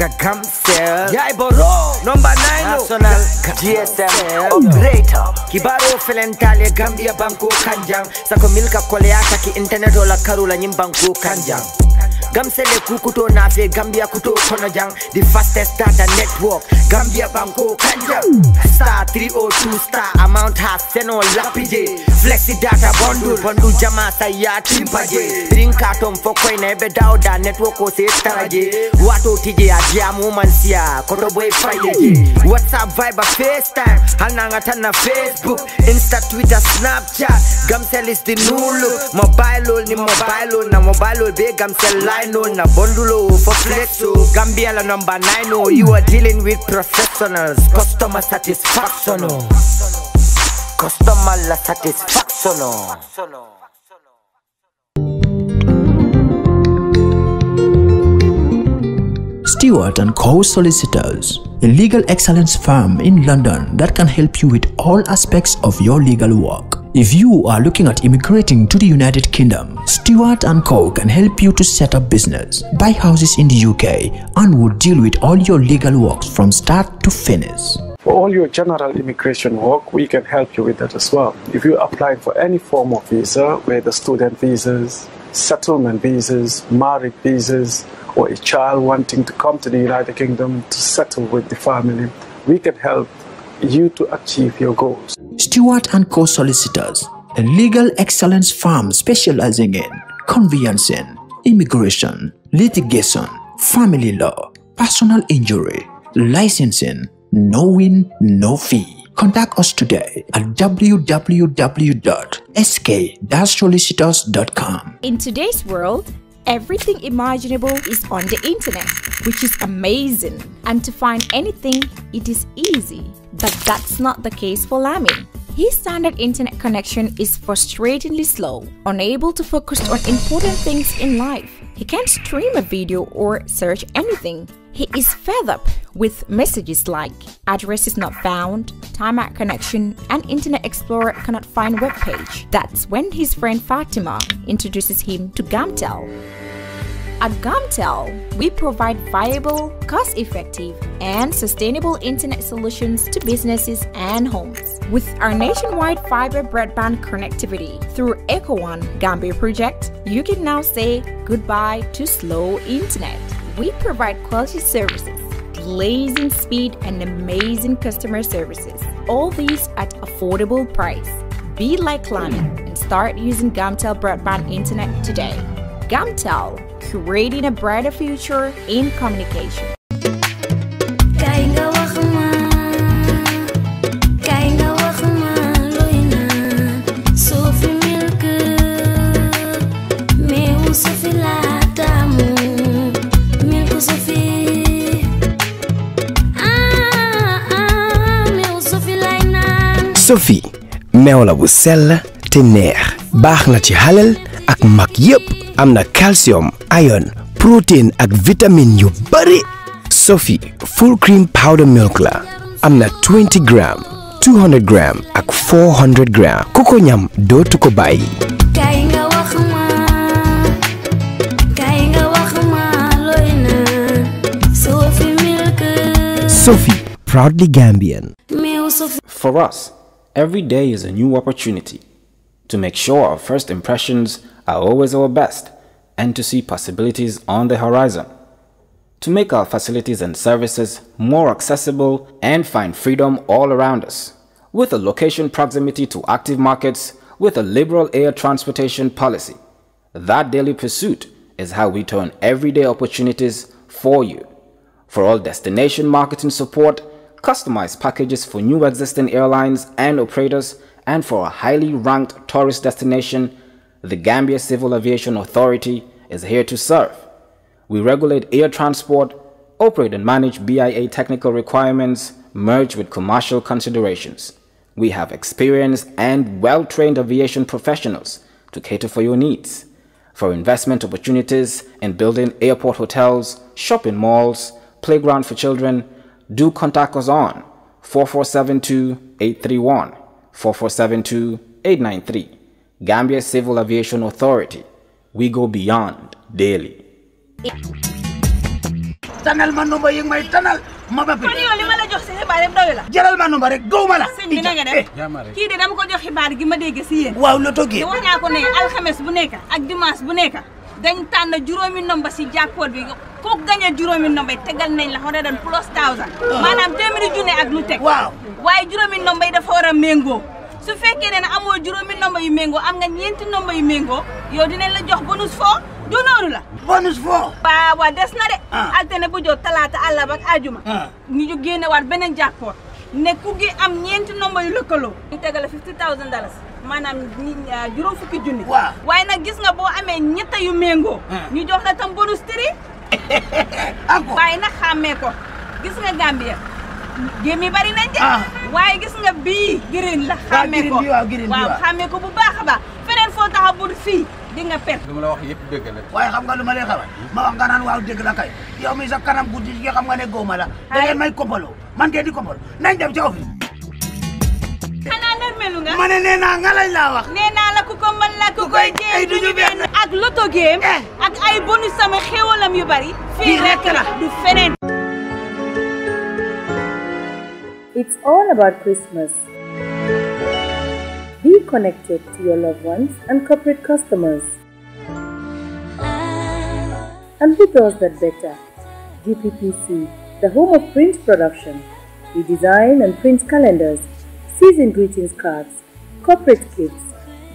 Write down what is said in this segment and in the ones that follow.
ka Gamcel Yaiboro number 9 national GSM operator Kibaro felentale Gambia banko kanjang Sako milka kole yaka ki internet ola karula nyimbanko kanjang Gamcel kukuto nafe Gambia kuto kono jang the fastest data network Gambia banko kanjang star 302 star amount has seno lapije flexi data bundle jama saya timpaje brinka tom fokoi na be dauda network o se taraje wato tije ajamu mansia koto boy friday WhatsApp Viber FaceTime halnanga tana Facebook Insta Twitter Snapchat Gamcel is the new look mobile ni mobile na mobile be Gamcel line na bondulo for flexo Gambia la number 9 you are dealing with professionals customer satisfaction customer la satisfaction Stewart & Co. Solicitors, a legal excellence firm in London that can help you with all aspects of your legal work. If you are looking at immigrating to the United Kingdom, Stewart & Co. can help you to set up business, buy houses in the UK, and will deal with all your legal works from start to finish. For all your general immigration work, we can help you with that as well. If you're applying for any form of visa, whether student visas, settlement visas, marriage visas, or a child wanting to come to the United Kingdom to settle with the family, we can help you to achieve your goals. Stewart & Co. Solicitors, a legal excellence firm specializing in conveyancing, immigration, litigation, family law, personal injury, licensing, no win, no fee. Contact us today at www.sk-solicitors.com. In today's world, everything imaginable is on the internet, which is amazing. And to find anything, it is easy. But that's not the case for Lamin. His standard internet connection is frustratingly slow, unable to focus on important things in life. He can't stream a video or search anything. He is fed up with messages like address is not found, timeout connection, and Internet Explorer cannot find web page. That's when his friend Fatima introduces him to Gamtel. At Gamtel, we provide viable, cost-effective, and sustainable internet solutions to businesses and homes. With our nationwide fiber broadband connectivity through EcoOne Gambia project, you can now say goodbye to slow internet. We provide quality services, blazing speed, and amazing customer services. All these at affordable price. Be like Lamin and start using Gamtel broadband internet today. Gamtel, creating a brighter future in communication. Sophie meew la bu sell te neex baax na ci halal ak mag yépp am na calcium iron protein ak vitamine yu bari Sophie full cream powder milk la am na 20 gram 200 gram ak 400 gram ku ko ñam dootu ko bàyyi Sophie proudly Gambian. For us, every day is a new opportunity to make sure our first impressions are always our best and to see possibilities on the horizon, to make our facilities and services more accessible and find freedom all around us. With a location proximity to active markets, with a liberal air transportation policy, that daily pursuit is how we turn everyday opportunities for you. For all destination marketing support, customized packages for new existing airlines and operators, and for a highly ranked tourist destination, the Gambia Civil Aviation Authority is here to serve. We regulate air transport, operate and manage BIA technical requirements merged with commercial considerations. We have experienced and well-trained aviation professionals to cater for your needs. For investment opportunities in building airport hotels, shopping malls, playground for children, do contact us on 4472-831, 4472-893. Gambia Civil Aviation Authority. We go beyond daily. tanal ma numba yi may tanal ma ba kon yow li ma la jox si xibaar yëpp doy la jëlal ma numba rek gawma la sëñ bi na nga def kii de dama ko jox xibaar gi ma dégg si yéen waaw la toggee wax naa ko ne alxames bu nekk ak dimanche bu nekk dañ tànn juróomi nomba si jackpot bi kooku gañe juróomi nomba yi tegal nañ la $100,000 maanaam 1000 junne ak lu teg waaw waaye juróomi nomba yi dafa war a méngoo su fekkee ne amoo juróomi nomba yu méngoo am nga 9 nomba yu méngoo yow dinañ la jox bonus foo du noonu la bonus foo waaw des na de altine bu jot talaata àllarba ak ajuma ñu génne waat beneen jackpot ne ku gi am 9 nomba yu lëkkaloo ñu tegal la $50,000 maanaam juróom fukki junni waaye nag gis nga boo amee ñetta yu méngoo ñu jox la tam bonus tri waaye nag xàmmee ko gis nga Gambia géem yi bari nañ de waaye gis nga bii green la xàmmee ko waaw xàmmee ko bu baax a baax feneen foo taxaw bu fii di nga perte lu ma la wax yëpp dëgg la waaye xam nga lu ma lay xamal ma wax nga naan waaw dëgg la kay yow mi sa kanam guddi gi xam nga ne góoma la da ngeen may koppaloo man ngeen di koppal nañ dem ca office xanaa nërmelu nga ma ne nee naa nga lañ laa wax nee naa la ku ko mën la ku koy jéem duñu benn ak loto game ak ay bonus sama xéwalam yu bari fii rek la du feneen. It's all about Christmas. Be connected to your loved ones and corporate customers. And who does that better? GPPC, the home of print production. We design and print calendars, season greetings cards, corporate kits,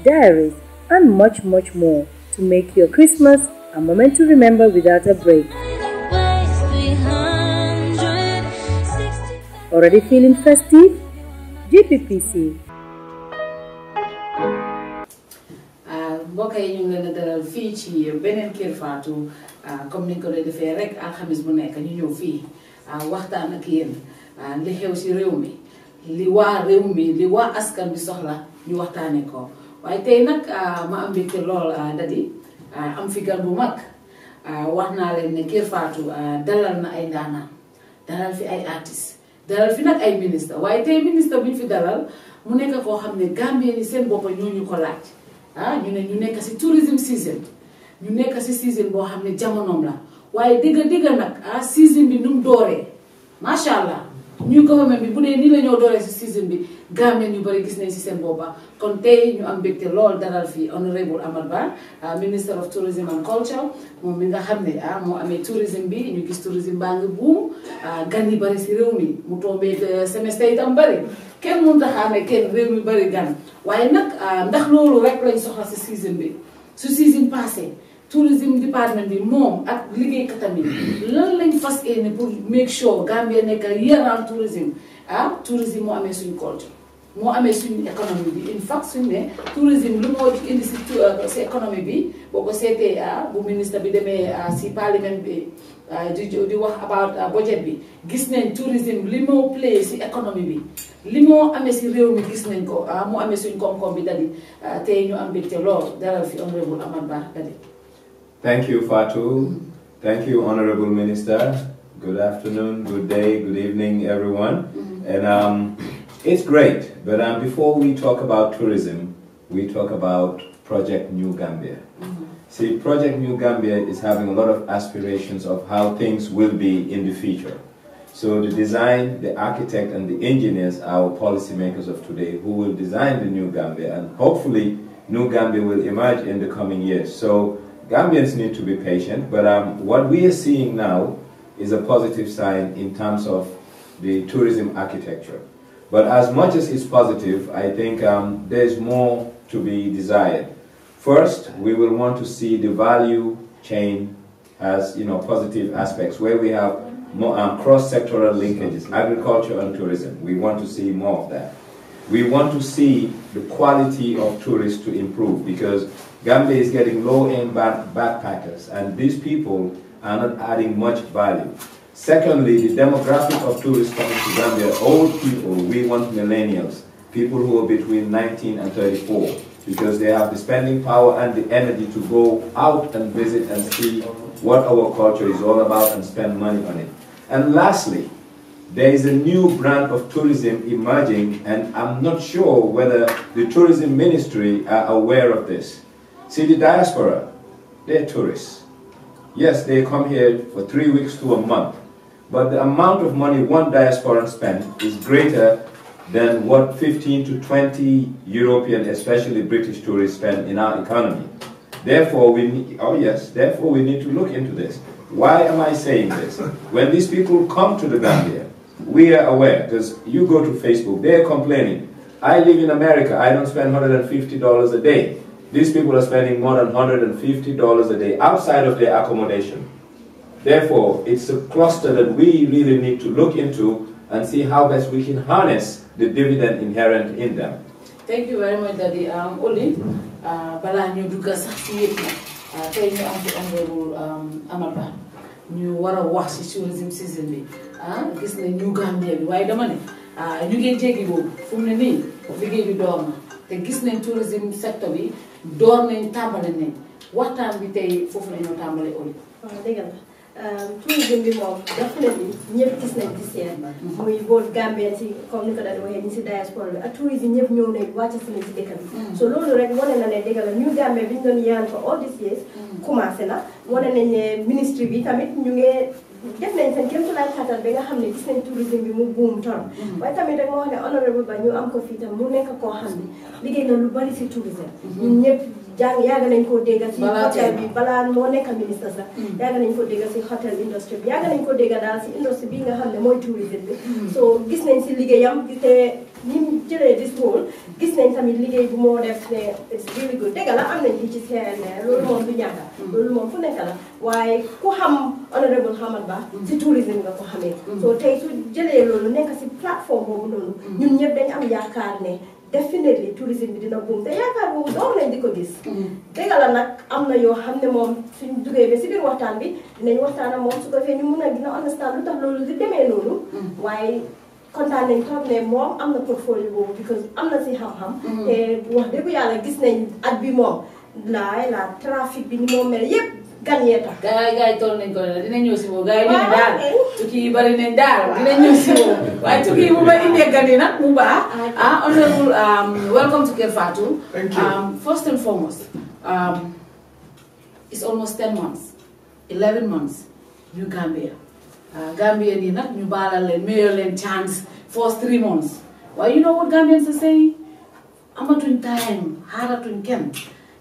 diaries, and much more to make your Christmas a moment to remember without a break. Already feeling festive? GPPC. mbokk yi ñu ngi leen a dalal fii ci beneen Kër Fatou comme ni ñu ko doon defee rek alxamis bu nekk ñu ñëw fii waxtaan ak yéen li xew si réew mi li waa réew mi li waa askan bi soxla ñu waxtaanee ko waaye tey nag ma am mbégte lool dadi am fi gan bu mag wax naa leen ne Kër Fatou dalal na ay ndaanaan dalal fi ay artistes dalal fi nag ay ministre waaye tey ministre bu ñu fi dalal mu nekk koo xam ne Gambien yi seen bopp ñoo ñu ko laaj. ñu ne ñu nekk si tourism season ñu nekk si season boo xam ne jamonoom la waaye digga nag season bi nu mu dooree macha allah ñu government bi bu dee nii la ñoo dooree si season bi Gambien ñu bari gis nañ si seen boppa kon tey ñu am mbégte lool dalal fii honorable Amat Bah minister of tourism and culture moom mi nga xam ne moo amee tourism bi ñu gis tourism baa ngi buum gan yi bari si réew mi mu tombee semestre itam bari kenn mënut a xaar kenn réew mi bari gan waaye nag ndax loolu rek lañ soxla si season bi su season passé tourism department bi moom ak liggéeykatam yi lan lañ fas yéene pour make sure Gambia nekk year-round tourism tourism moo amee suñu culture moo amee suñu économie bi in fact suñu ne tourisme lu moo indi si économie bi boo ko seetee bu ministre bi demee si parlement bi di wax about budget bi gis nañ tourisme li moo play si économie bi li moo amee si réew mi gis nañ ko moo amee suñu koom-koom bi dadi tey ñu am mbégte lool dalal fi honorable Amat Bah dadi. Thank you, Fatou. Thank you, Honorable Minister. Good afternoon, good day, good evening, everyone. And it's great, but before we talk about tourism, we talk about Project New Gambia. See, Project New Gambia is having a lot of aspirations of how things will be in the future. So the design, the architect, and the engineers are our policymakers of today who will design the New Gambia, and hopefully New Gambia will emerge in the coming years. So Gambians need to be patient, but what we are seeing now is a positive sign in terms of the tourism architecture. But as much as it's positive, I think there's more to be desired. First, we will want to see the value chain as positive aspects where we have more cross-sectoral linkages, agriculture and tourism. We want to see more of that. We want to see the quality of tourists to improve because Gambia is getting low-end backpackers, and these people are not adding much value. Secondly, the demographic of tourists coming to Gambia, old people, we want millennials, people who are between 19 and 34, because they have the spending power and the energy to go out and visit and see what our culture is all about and spend money on it. And lastly, there is a new brand of tourism emerging, and I'm not sure whether the tourism ministry are aware of this. See, the diaspora, they're tourists. Yes, they come here for 3 weeks to a month, but the amount of money one diasporan spends is greater than what 15 to 20 European, especially British tourists spend in our economy. Therefore, we need, therefore we need to look into this. Why am I saying this? When these people come to the Gambia, we are aware, because you go to Facebook, they're complaining. I live in America, I don't spend $150 a day. These people are spending more than $150 a day outside of their accommodation. Therefore, it's a cluster that we really need to look into and see how best we can harness the dividend inherent in them. Thank you very much, Daddy. Oli, bala ñu dugga sax ci yépp na tay ñu am ci honorable Amaba ñu wara wax ci tourism season bi gis na ñu Gambia bi waye dama ne ñu ngi jéggi bobu fu mu ne ni liggéey bi door na te gis nañ tourism sector bi door nañ tàmbali nañ waxtaan bi tey foofu la ñu tàmbali Oli. waaw dëgg la tourisme bi moom definitely ñëpp gis nañ ci seen muy boot Gambien si comme ni ko daal waxee ñi si diaspora bi ak tourisme ñëpp ñëw nañ wàcc si nañ si dëkk bi so loolu rek wane na ne dëgg la ñu Gambien bi ñu doon yaan ko all these years commencé na wane nañ ne ministry bi tamit ñu ngi def nañ seen kéem tolluwaay kattan ba nga xam ne gis nañ tourisme bi mu buum torop waaye tamit rek moo wax ne honorable Ba ñu am ko fii tam mu nekk koo xam ne liggéey na lu bari si tourisme ñun ñëpp yàgg nañ koo dégg si hôtel bi balaa moo nekk ministre sax yàgg nañ ko dégg si hôtel industrie bi yàgg nañ ko dégg daal si industrie bi nga xam ne mooy tourisme bi so gis nañ si liggéeyam te ni mu jëlee this role gis nañ tamit liggéey bu moo def ne it's really good dégg la am nañ fii ci CNR loolu moom du ñàkk loolu moom fu nekk la waaye ku xam honorable Hamad Bah si tourisme nga ko xamee so tey su jëlee loolu nekk si plateforme boobu noonu ñun ñëpp dañ am yaakaar ne definitely tourisme bi dina boom te yaakaar boobu doon nañ di ko gis dëgg la nag am na yoo xam ne moom suñ duggee ba si biir waxtaan bi dinañ waxtaan ak moom su ko defee ñu mun a dina understand lu tax loolu di demee noonu waaye kontaan nañ trop ne moom am na portfolio boobu because am na si xam-xam te wax dëgg yàlla gis nañ at bi moom la trafic bi ni moom mel yëpp gan yee tax gaay toll nañ ko dina ñëw si moom gaay ñu daal tukki yi bari nañ daal dina ñëw si moom waaye tukki yi bu ma indee gan yi nag mu baax honorable welcome to Ker Fatou. Thank you. First and foremost it's almost 10 months 11 months ñu Gambia Gambia nii nag ñu baalal leen mayor leen chance first 3 months waaye you know what Gambians are saying amatuñ time xaaratuñ kenn.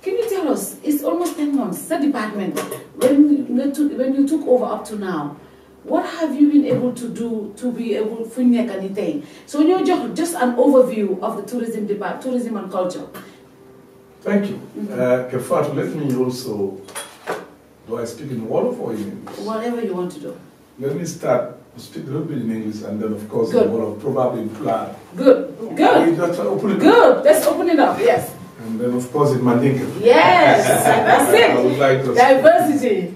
Can you tell us, it's almost 10 months, the department, when you took over up to now, what have you been able to do to be able to make anything? So you're just an overview of the tourism department, tourism and culture. Thank you. Ker Fatou, let me also, do I speak in Wolof or in English? Whatever you want to do. Let me start to speak a little bit in English and then of course Good. in Wolof, probably in Plan. Good, good. Good, let's open it up, yes. And then, of course, in Mandinka. Yes, that's it. I would like to diversity.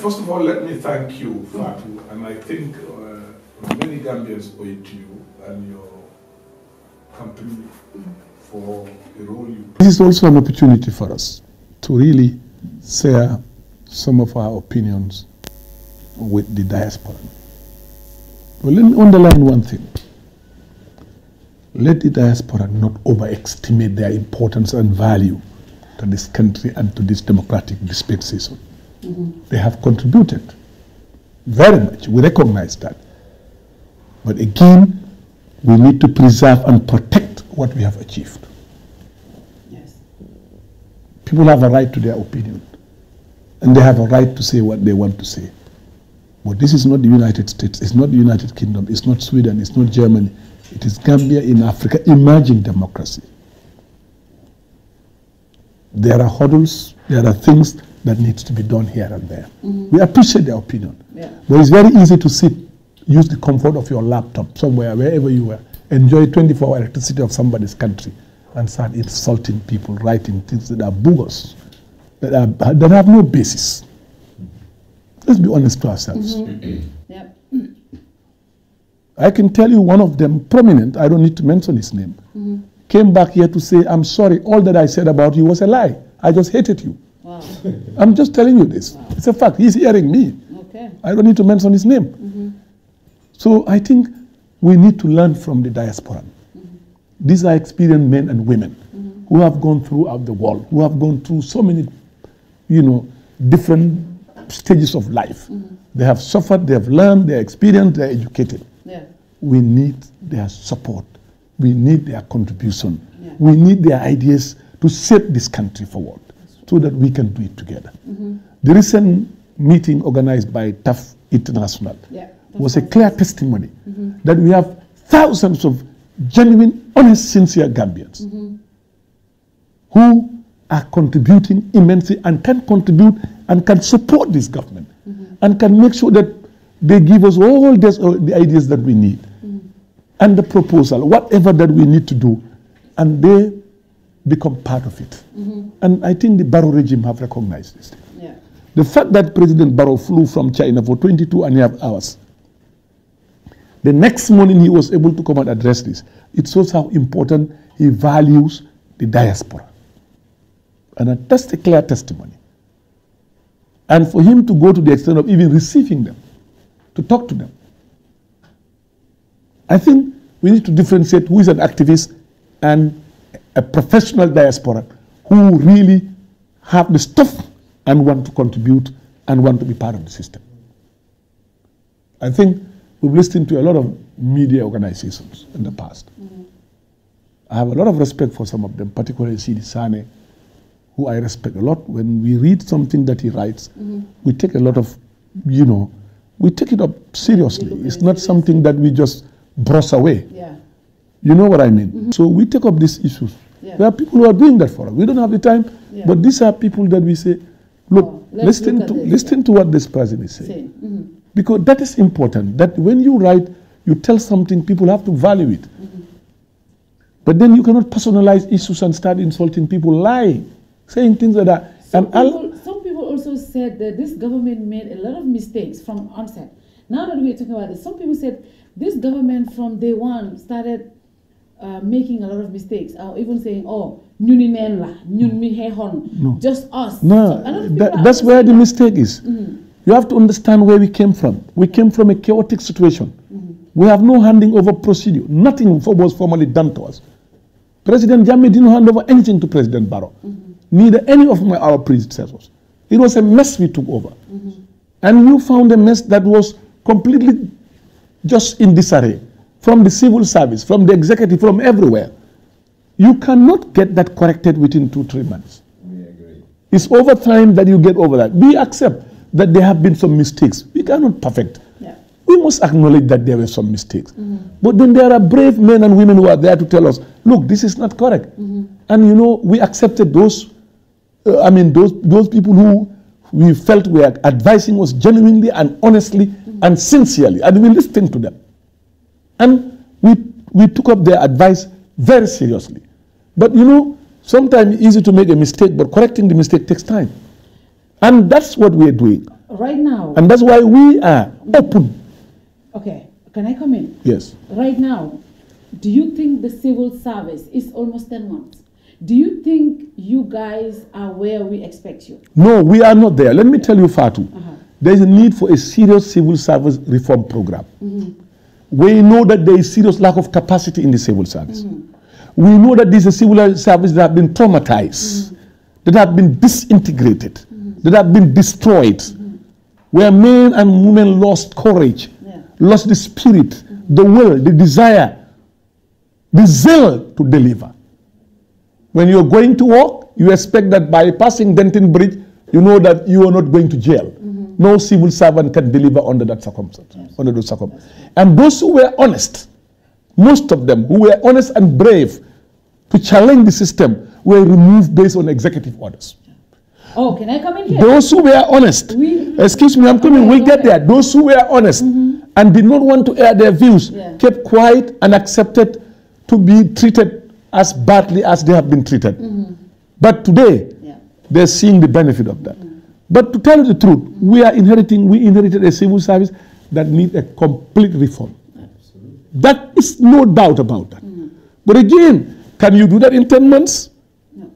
First of all, let me thank you, Fatou, and I think many Gambians owe it to you and your company for the role you play. This is also an opportunity for us to really share some of our opinions with the diaspora. Well, let me underline one thing. Let the diaspora not overestimate their importance and value to this country and to this democratic dispensation. They have contributed very much. We recognize that. But again, we need to preserve and protect what we have achieved. Yes. People have a right to their opinion, and they have a right to say what they want to say. But this is not the United States, it's not the United Kingdom, it's not Sweden, it's not Germany. It is Gambia in Africa, emerging democracy. There are hurdles, there are things that need to be done here and there. We appreciate their opinion. Yeah. But it's very easy to sit, use the comfort of your laptop somewhere, wherever you are, enjoy 24-hour electricity of somebody's country, and start insulting people, writing things that are bogus, that have no basis. Let's be honest to ourselves. Yep. I can tell you one of them, prominent, I don't need to mention his name, came back here to say, I'm sorry, all that I said about you was a lie. I just hated you. Wow. I'm just telling you this. Wow. It's a fact. He's hearing me. Okay. I don't need to mention his name. So I think we need to learn from the diaspora. These are experienced men and women who have gone throughout the world, who have gone through so many, different stages of life. They have suffered, they have learned, they are experienced, they are educated. Yeah. We need their support. We need their contribution. We need their ideas to set this country forward so that we can do it together. The recent meeting organized by TAF International was a clear testimony that we have thousands of genuine, honest, sincere Gambians who are contributing immensely and can contribute and can support this government and can make sure that they give us all the ideas that we need and the proposal, whatever that we need to do, and they become part of it. And I think the Barrow regime have recognized this. The fact that President Barrow flew from China for 22.5 hours, the next morning he was able to come and address this. It shows how important he values the diaspora. And that's a clear testimony. And for him to go to the extent of even receiving them, to talk to them. I think we need to differentiate who is an activist and a professional diaspora who really have the stuff and want to contribute and want to be part of the system. I think we've listened to a lot of media organizations in the past. I have a lot of respect for some of them, particularly Sidi Sane, who I respect a lot. When we read something that he writes, we take a lot of, we take it up seriously. It's not something that we just brush away. You know what I mean? So we take up these issues. There are people who are doing that for us. We don't have the time, but these are people that we say, look, listen to what this person is saying. Because that is important, that when you write, you tell something, people have to value it. But then you cannot personalize issues and start insulting people, lying, saying things like that. Some people also said that this government made a lot of mistakes from onset. Now that we're talking about this, some people said this government from day one started making a lot of mistakes, or even saying, oh, just us. No, that's where the mistake is. You have to understand where we came from. We came from a chaotic situation. We have no handing over procedure. Nothing was formally done to us. President Jammeh didn't hand over anything to President Barrow. Neither any of our predecessors. It was a mess we took over. And you found a mess that was completely just in disarray. From the civil service, from the executive, from everywhere. You cannot get that corrected within 2-3 months. It's over time that you get over that. We accept that there have been some mistakes. We cannot perfect. We must acknowledge that there were some mistakes. But then there are brave men and women who are there to tell us, look, this is not correct. And we accepted those, those people who we felt were advising us genuinely and honestly and sincerely. And we listened to them. And we took up their advice very seriously. But sometimes it's easy to make a mistake, but correcting the mistake takes time. And that's what we're doing. Right now. And that's why we are open. Okay, can I come in? Yes. Right now, do you think the civil service is almost 10 months? Do you think you guys are where we expect you? No, we are not there. Let me tell you, Fatu, there is a need for a serious civil service reform program. We know that there is serious lack of capacity in the civil service. We know that this is a civil service that have been traumatized, that have been disintegrated, that have been destroyed, where men and women lost courage, lost the spirit, the will, the desire, the zeal to deliver. When you're going to work, you expect that by passing Denton Bridge, you know that you are not going to jail. No civil servant can deliver under that circumstance, under those circumstances. And those who were honest, most of them who were honest and brave to challenge the system were removed based on executive orders. Oh, can I come in here? Those who were honest, excuse me, I'm coming, we'll get there. Those who were honest and did not want to air their views, kept quiet and accepted to be treated as badly as they have been treated. But today, they're seeing the benefit of that. But to tell you the truth, we inherited a civil service that needs a complete reform. That is no doubt about that. But again, can you do that in 10 months?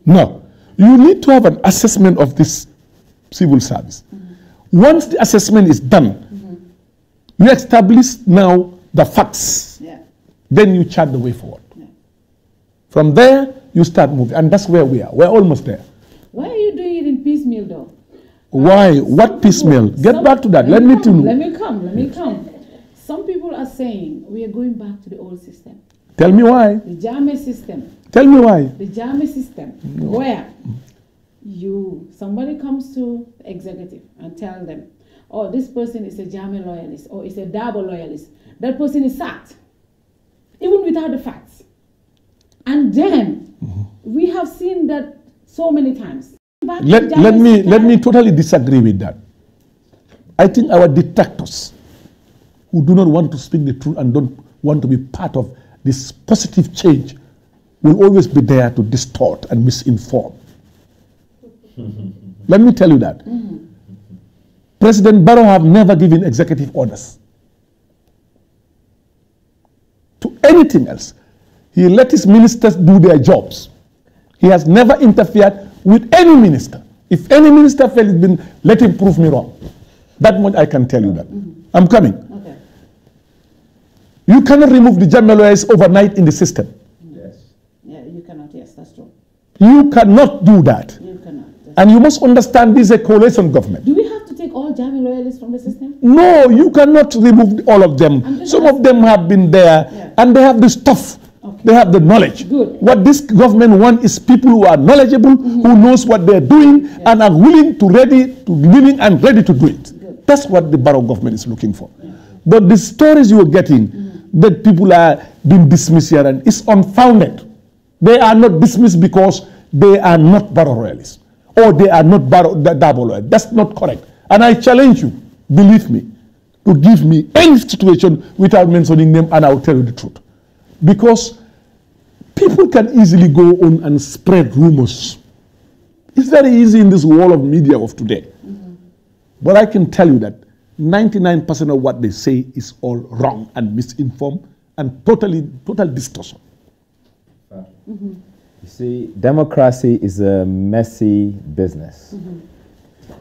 No. You need to have an assessment of this civil service. Once the assessment is done, you establish now the facts. Then you chart the way forward. From there, you start moving. And that's where we are. We're almost there. Why are you doing it in piecemeal though? Why? What piecemeal? Get back to that. Let me come. Some people are saying we are going back to the old system. Tell me why. The Jame system. Tell me why. The Jame system, where somebody comes to the executive and tell them, oh, this person is a Jame loyalist or is a Dabo loyalist. That person is sacked, even without the facts. And then we have seen that so many times. Let me totally disagree with that. I think our detractors who do not want to speak the truth and don't want to be part of this positive change will always be there to distort and misinform. Let me tell you that. President Barrow have never given executive orders to anything else. He let his ministers do their jobs. He has never interfered with any minister. If any minister felt it's been, let him prove me wrong. That much I can tell you that. I'm coming. Okay. You cannot remove the Jame overnight in the system. Yes. Yeah, you cannot. Yes, that's true. You cannot do that. You cannot. And you must understand this is a coalition government. Do we have to take all Jame loyalists from the system? No, you cannot remove all of them. Some of them have been there and they have the stuff. Okay. They have the knowledge. Good. What this government wants is people who are knowledgeable, who knows what they're doing and are willing and ready to do it. Good. That's what the Barrow government is looking for. Yeah. But the stories you are getting that people are being dismissed here and is unfounded. They are not dismissed because they are not Barrow royalists or they are not Dabo loyalists. That's not correct. And I challenge you, believe me, to give me any situation without mentioning them and I will tell you the truth. Because people can easily go on and spread rumors. It's very easy in this world of media of today. But I can tell you that 99% of what they say is all wrong and misinformed and total distortion. You see, democracy is a messy business.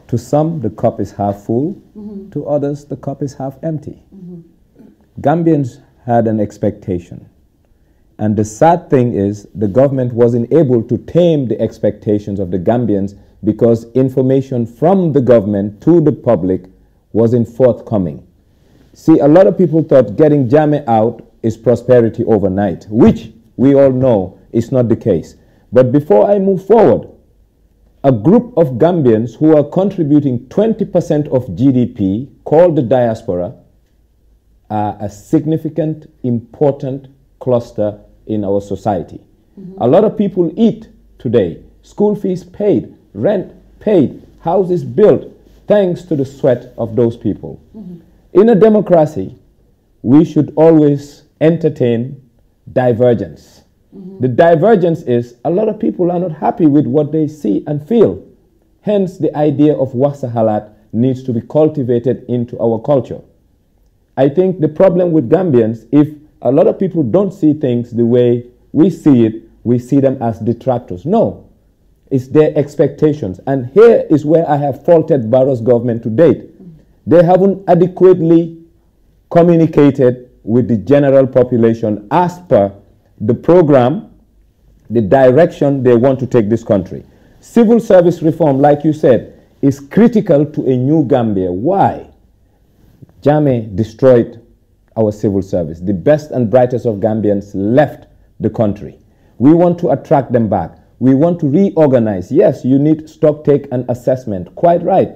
To some, the cup is half full. To others, the cup is half empty. Gambians had an expectation. And the sad thing is the government wasn't able to tame the expectations of the Gambians because information from the government to the public wasn't forthcoming. See, a lot of people thought getting Jame out is prosperity overnight, which we all know is not the case. But before I move forward, a group of Gambians who are contributing 20% of GDP, called the diaspora, are a significant, important cluster in our society. A lot of people eat today. School fees paid, rent paid, houses built, thanks to the sweat of those people. In a democracy, we should always entertain divergence. The divergence is a lot of people are not happy with what they see and feel. Hence, the idea of Wasahalat needs to be cultivated into our culture. I think the problem with Gambians, if a lot of people don't see things the way we see it, we see them as detractors. No, it's their expectations. And here is where I have faulted Barrow's government to date. They haven't adequately communicated with the general population as per the program, the direction they want to take this country. Civil service reform, like you said, is critical to a new Gambia. Why? Jame destroyed our civil service. The best and brightest of Gambians left the country. We want to attract them back. We want to reorganize. Yes, you need stock take and assessment. Quite right.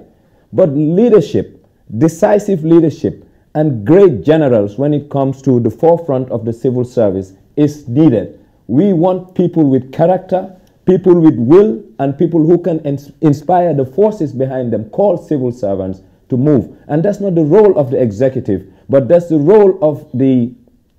But leadership, decisive leadership, and great generals when it comes to the forefront of the civil service is needed. We want people with character, people with will, and people who can inspire the forces behind them, called civil servants, to move. And that's not the role of the executive, but that's the role of the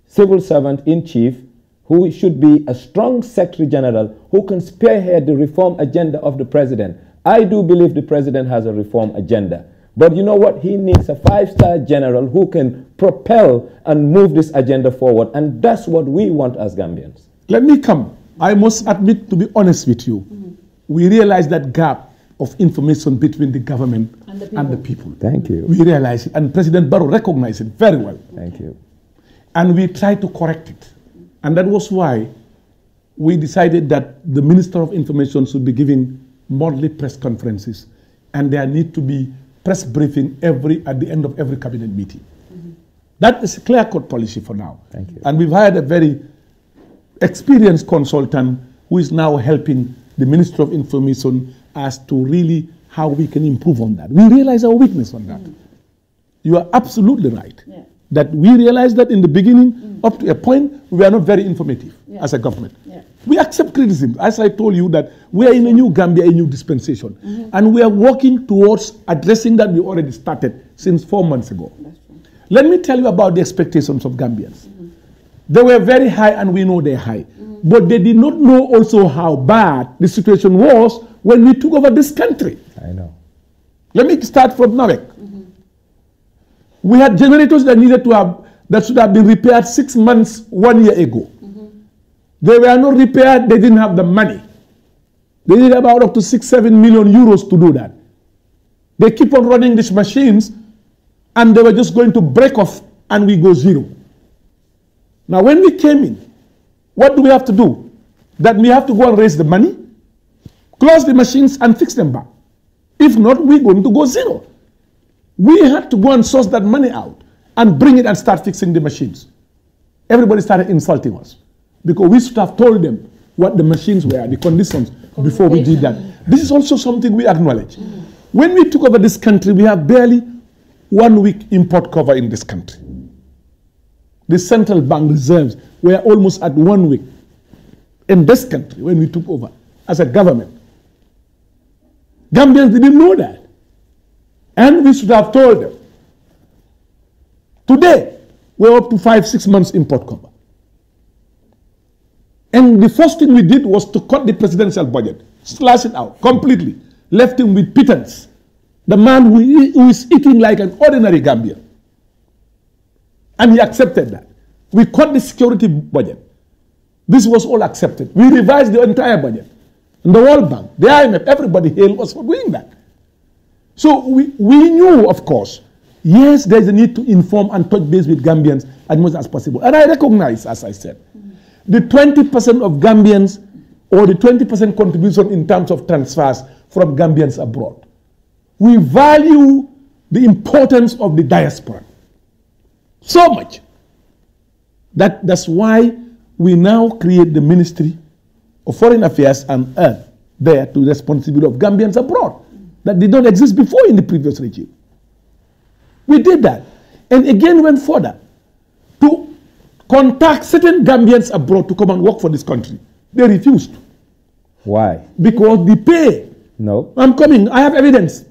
civil servant in chief, who should be a strong secretary general who can spearhead the reform agenda of the president. I do believe the president has a reform agenda. But you know what? He needs a five-star general who can propel and move this agenda forward. And that's what we want as Gambians. Let me come. I must admit, to be honest with you, we realize that gap of information between the government and the people. Thank you. We realize it. And President Barrow recognized it very well. Thank you. And we tried to correct it. And that was why we decided that the Minister of Information should be giving monthly press conferences, and there need to be press briefing at the end of every cabinet meeting. That is a clear-cut policy for now. Thank you. And we've hired a very experienced consultant who is now helping the Ministry of Information as to really how we can improve on that. We realize our weakness on that. You are absolutely right. Yeah. That we realized that in the beginning, up to a point, we are not very informative as a government. We accept criticism. As I told you that we are in a new Gambia, a new dispensation. And we are working towards addressing that. We already started since 4 months ago. Let me tell you about the expectations of Gambians. They were very high, and we know they're high. But they did not know also how bad the situation was when we took over this country. I know. Let me start from Nawek. We had generators that that should have been repaired 6 months, 1 year ago. They were not repaired, they didn't have the money. They need about up to 6-7 million euros to do that. They keep on running these machines, and they were just going to break off, and we go zero. Now, when we came in, what do we have to do? That we have to go and raise the money, close the machines, and fix them back. If not, we're going to go zero. We had to go and source that money out and bring it and start fixing the machines. Everybody started insulting us because we should have told them what the machines were, the conditions, before we did that. This is also something we acknowledge. When we took over this country, we have barely 1 week import cover in this country. The central bank reserves were almost at 1 week in this country when we took over as a government. Gambians didn't know that. And we should have told them. Today, we're up to 5-6 months import cover. And the first thing we did was to cut the presidential budget, slash it out completely, left him with pittance. The man who is eating like an ordinary Gambian. And he accepted that. We cut the security budget. This was all accepted. We revised the entire budget. And the World Bank, the IMF, everybody hailed us for doing that. So we knew, of course, yes, there's a need to inform and touch base with Gambians as much as possible. And I recognize, as I said, the 20% of Gambians, or the 20% contribution in terms of transfers from Gambians abroad. We value the importance of the diaspora so much that's why we now create the Ministry of Foreign Affairs and earth there to the responsibility of Gambians abroad that did not exist before in the previous regime. We did that, and again went further to contact certain Gambians abroad to come and work for this country. They refused. Why? Because the pay. No. I'm coming. I have evidence.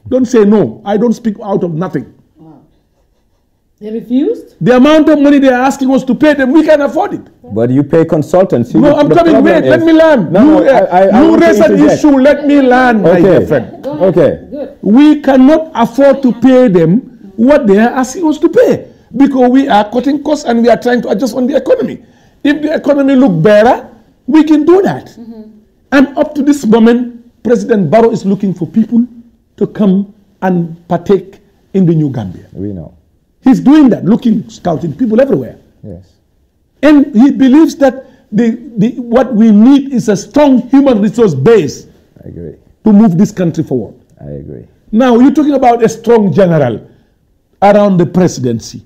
Don't say no. I don't speak out of nothing. Wow. They refused? The amount of money they are asking us to pay them, we can afford it. But you pay consultants. No, I'm coming. Wait, let me learn. You raise an issue. Let me learn, my dear friend. Okay. Good. We cannot afford to pay them what they are asking us to pay because we are cutting costs and we are trying to adjust on the economy. If the economy look better, we can do that. And up to this moment, President Barrow is looking for people to come and partake in the new Gambia. We know. He's doing that, scouting people everywhere. Yes. And he believes that what we need is a strong human resource base. I agree. To move this country forward. I agree. Now, you're talking about a strong general around the presidency.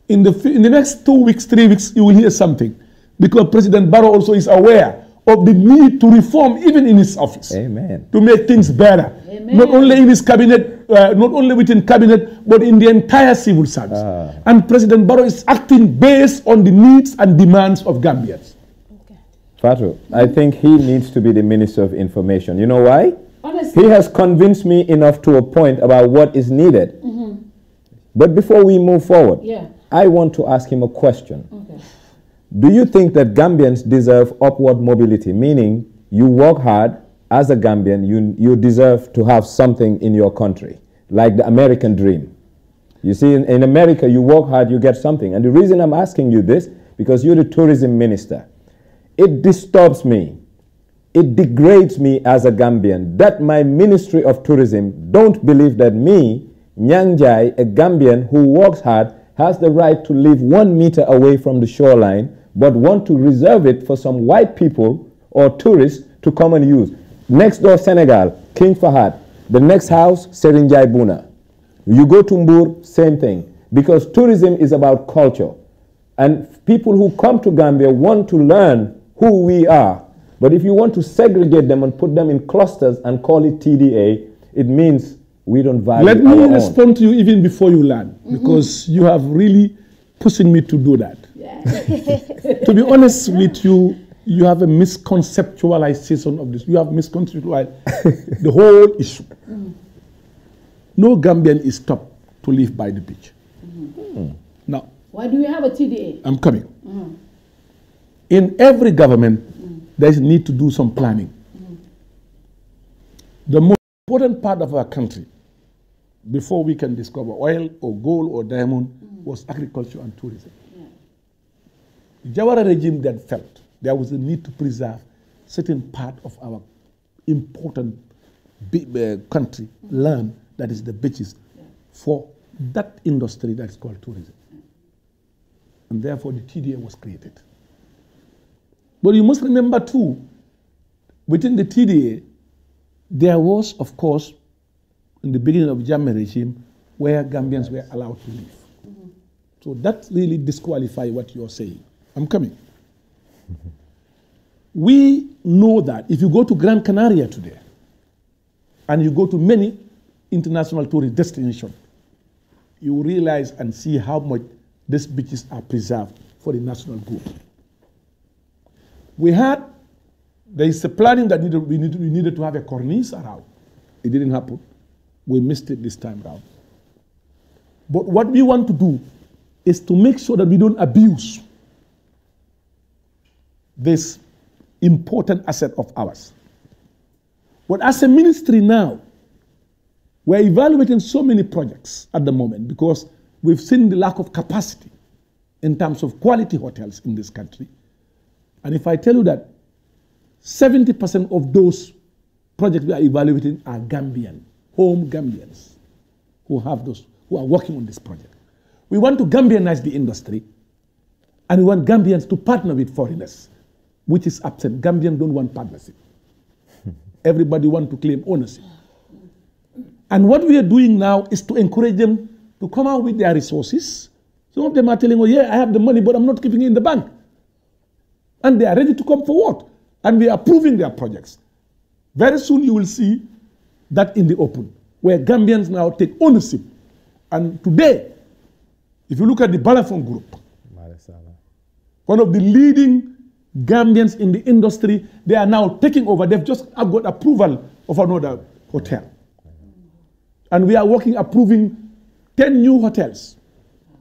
In the next 2 weeks, 3 weeks, you will hear something. Because President Barrow also is aware of the need to reform even in his office. Amen. To make things better. Amen. Not only in his cabinet, not only within cabinet, but in the entire civil service. And President Barrow is acting based on the needs and demands of Gambians. Fatu, I think he needs to be the Minister of Information. You know why? Honestly. He has convinced me enough to a point about what is needed. But before we move forward, I want to ask him a question. Do you think that Gambians deserve upward mobility, meaning you work hard as a Gambian, you deserve to have something in your country, like the American dream? You see, in America, you work hard, you get something. And the reason I'm asking you this, because you're the tourism minister, it disturbs me. It degrades me as a Gambian that my Ministry of Tourism don't believe that me, Nyang Jai, a Gambian who works hard, has the right to live 1 meter away from the shoreline, but want to reserve it for some white people or tourists to come and use. Next door, Senegal, King Fahad, The next house, Serinjai Buna. You go to Mbur, same thing. Because tourism is about culture. And people who come to Gambia want to learn who we are. But if you want to segregate them and put them in clusters and call it TDA, it means we don't value Let me our respond own. to you even before you learn, because you have really pushing me to do that. To be honest with you, you have a misconceptualization of this. You have misconceptualized the whole issue. No Gambian is stopped to live by the beach. Now, why do we have a TDA? I'm coming. In every government, there is need to do some planning. The most important part of our country, before we can discover oil or gold or diamond, was agriculture and tourism. The Jawara regime then felt there was a need to preserve certain part of our important country, land, that is the beaches, for that industry that is called tourism. And therefore the TDA was created. But you must remember too, within the TDA, there was, of course, in the beginning of the Jammeh regime, where Gambians were allowed to live. So that really disqualifies what you're saying. I'm coming. We know that if you go to Gran Canaria today, and you go to many international tourist destinations, you will realize and see how much these beaches are preserved for the national good. There is a planning that we needed to have a cornice around. It didn't happen. We missed it this time around. But what we want to do is to make sure that we don't abuse this important asset of ours. But as a ministry now, we're evaluating so many projects at the moment because we've seen the lack of capacity in terms of quality hotels in this country. And if I tell you that 70% of those projects we are evaluating are Gambian, home Gambians, who are working on this project. We want to Gambianize the industry, and we want Gambians to partner with foreigners, which is absent. Gambians don't want partnership. Everybody wants to claim ownership. And what we are doing now is to encourage them to come out with their resources. Some of them are telling, oh yeah, I have the money, but I'm not keeping it in the bank. And they are ready to come forward. And we are approving their projects. Very soon you will see that in the open, where Gambians now take ownership. And today, if you look at the Balafon Group, one of the leading Gambians in the industry, they are now taking over. They've just got approval of another hotel. And we are approving 10 new hotels,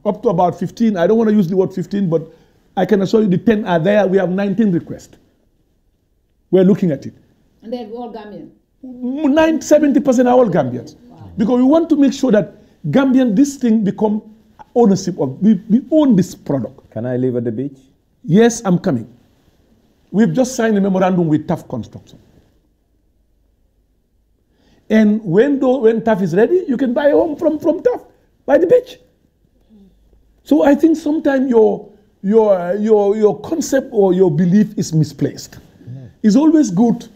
up to about 15. I don't want to use the word 15, but I can assure you the 10 are there. We have 19 requests. We're looking at it. And they're all Gambian? 70% are all Gambians. Wow. Because we want to make sure that Gambian, this thing become ownership of, we own this product. Can I live at the beach? Yes, I'm coming. We've just signed a memorandum with TAF Construction. And when TAF is ready, you can buy a home from TAF by the beach. So I think sometimes your concept or your belief is misplaced. It's always good.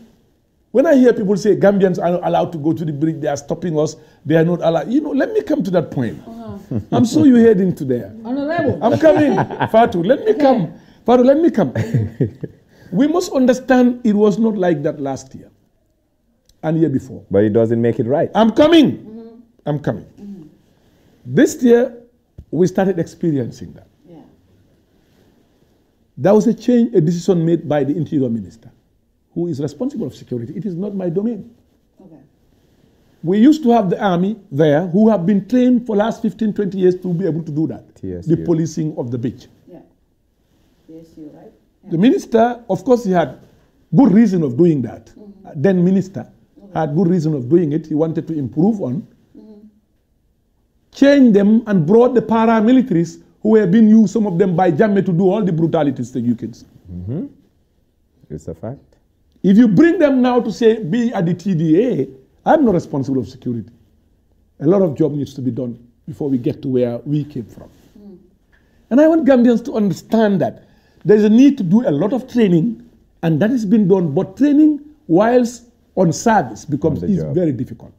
When I hear people say Gambians are not allowed to go to the bridge, they are stopping us, they are not allowed. You know, let me come to that point. I'm sure you're heading to there. Honorable. I'm coming. Fatu, let me come. Fatu, let me come. We must understand it was not like that last year and year before. But it doesn't make it right. I'm coming. I'm coming. This year, we started experiencing that. Yeah. There was a decision made by the Interior Minister, who is responsible for security. It is not my domain. Okay. We used to have the army there who have been trained for the last 15, 20 years to be able to do that. TSU. The policing of the beach. Yeah. TSU, right? Yeah. The minister, of course, he had good reason of doing that. Then minister had good reason of doing it. He wanted to improve on, change them and brought the paramilitaries who were being used, some of them by Jammeh, to do all the brutalities that you can see. It's a fact. If you bring them now to say, be at the TDA, I'm not responsible for security. A lot of job needs to be done before we get to where we came from. And I want Gambians to understand that there's a need to do a lot of training, and that has been done, but training whilst on service becomes very difficult.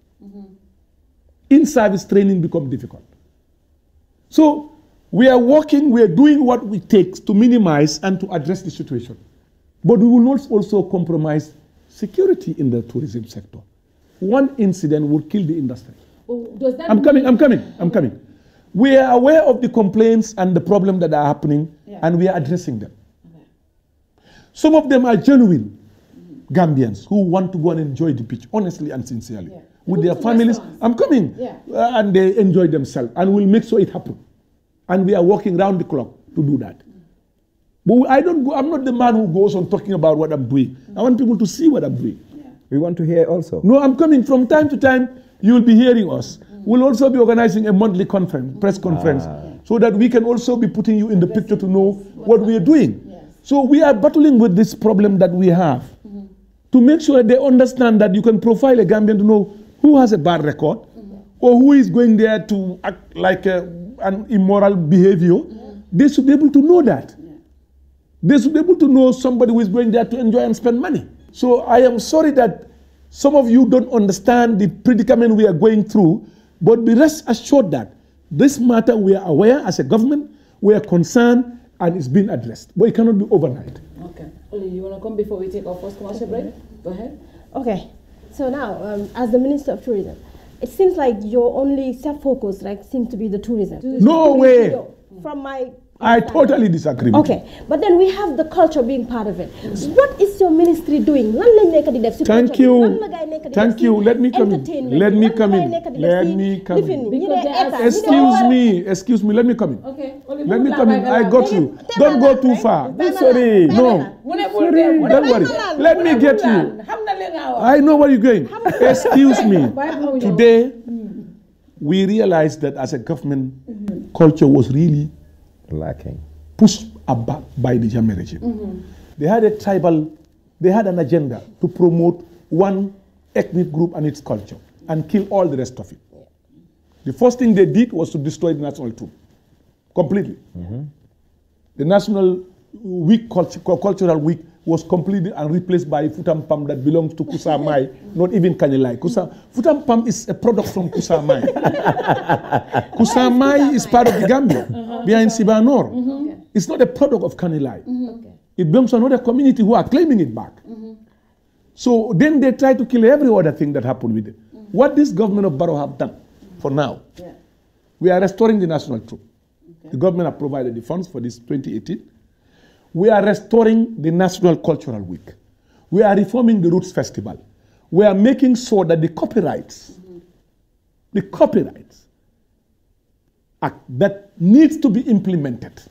in-service training become difficult. So we are working, we are doing what it takes to minimize and to address the situation. But we will not also compromise security in the tourism sector. One incident would kill the industry. Does that I'm coming. We are aware of the complaints and the problems that are happening, and we are addressing them. Okay. Some of them are genuine Gambians who want to go and enjoy the beach, honestly and sincerely, with their families. I'm coming. And they enjoy themselves, and we'll make sure it happens. And we are working round the clock to do that. But I'm not the man who goes on talking about what I'm doing. I want people to see what I'm doing. We want to hear also. No, I'm coming. From time to time, you will be hearing us. We'll also be organizing a monthly conference, press conference, so that we can also be putting you in the picture to know what we are doing. So we are battling with this problem that we have to make sure that they understand that you can profile a Gambian to know who has a bad record or who is going there to act like an immoral behavior. They should be able to know that. They should be able to know somebody who is going there to enjoy and spend money. So I am sorry that some of you don't understand the predicament we are going through, but be rest assured that this matter we are aware as a government, we are concerned, and it's being addressed. But it cannot be overnight. Okay. Oli, you want to come before we take our first commercial break? Go ahead. Okay. So now, as the Minister of Tourism, it seems like your only self-focus seems to be the tourism. No way. From my I totally disagree with you. But then we have the culture being part of it. What is your ministry doing? Thank you. Thank you. Let me come in. Let me come in. Excuse me. Let me come in. Okay. Let me come in. I got you. Don't go too far. Sorry. No. Sorry. Don't worry. Let me get you. I know where you're going. Excuse me. Today, we realized that as a government, culture was really lacking, pushed back by the Jammeh regime. They had an agenda to promote one ethnic group and its culture and kill all the rest of it. The first thing they did was to destroy the national tomb completely. The national week, cultural week, was completely and replaced by Futampam that belongs to Kusamai, not even Kanilai. Futampam is a product from Kusamai. Kusamai is part of the Gambia, behind Sibanor. It's not a product of Kanilai. It belongs to another community who are claiming it back. So then they try to kill every other thing that happened with it. What this government of Barrow have done for now, we are restoring the national troop. The government have provided the funds for this 2018. We are restoring the National Cultural Week. We are reforming the Roots Festival. We are making sure that the copyrights act that needs to be implemented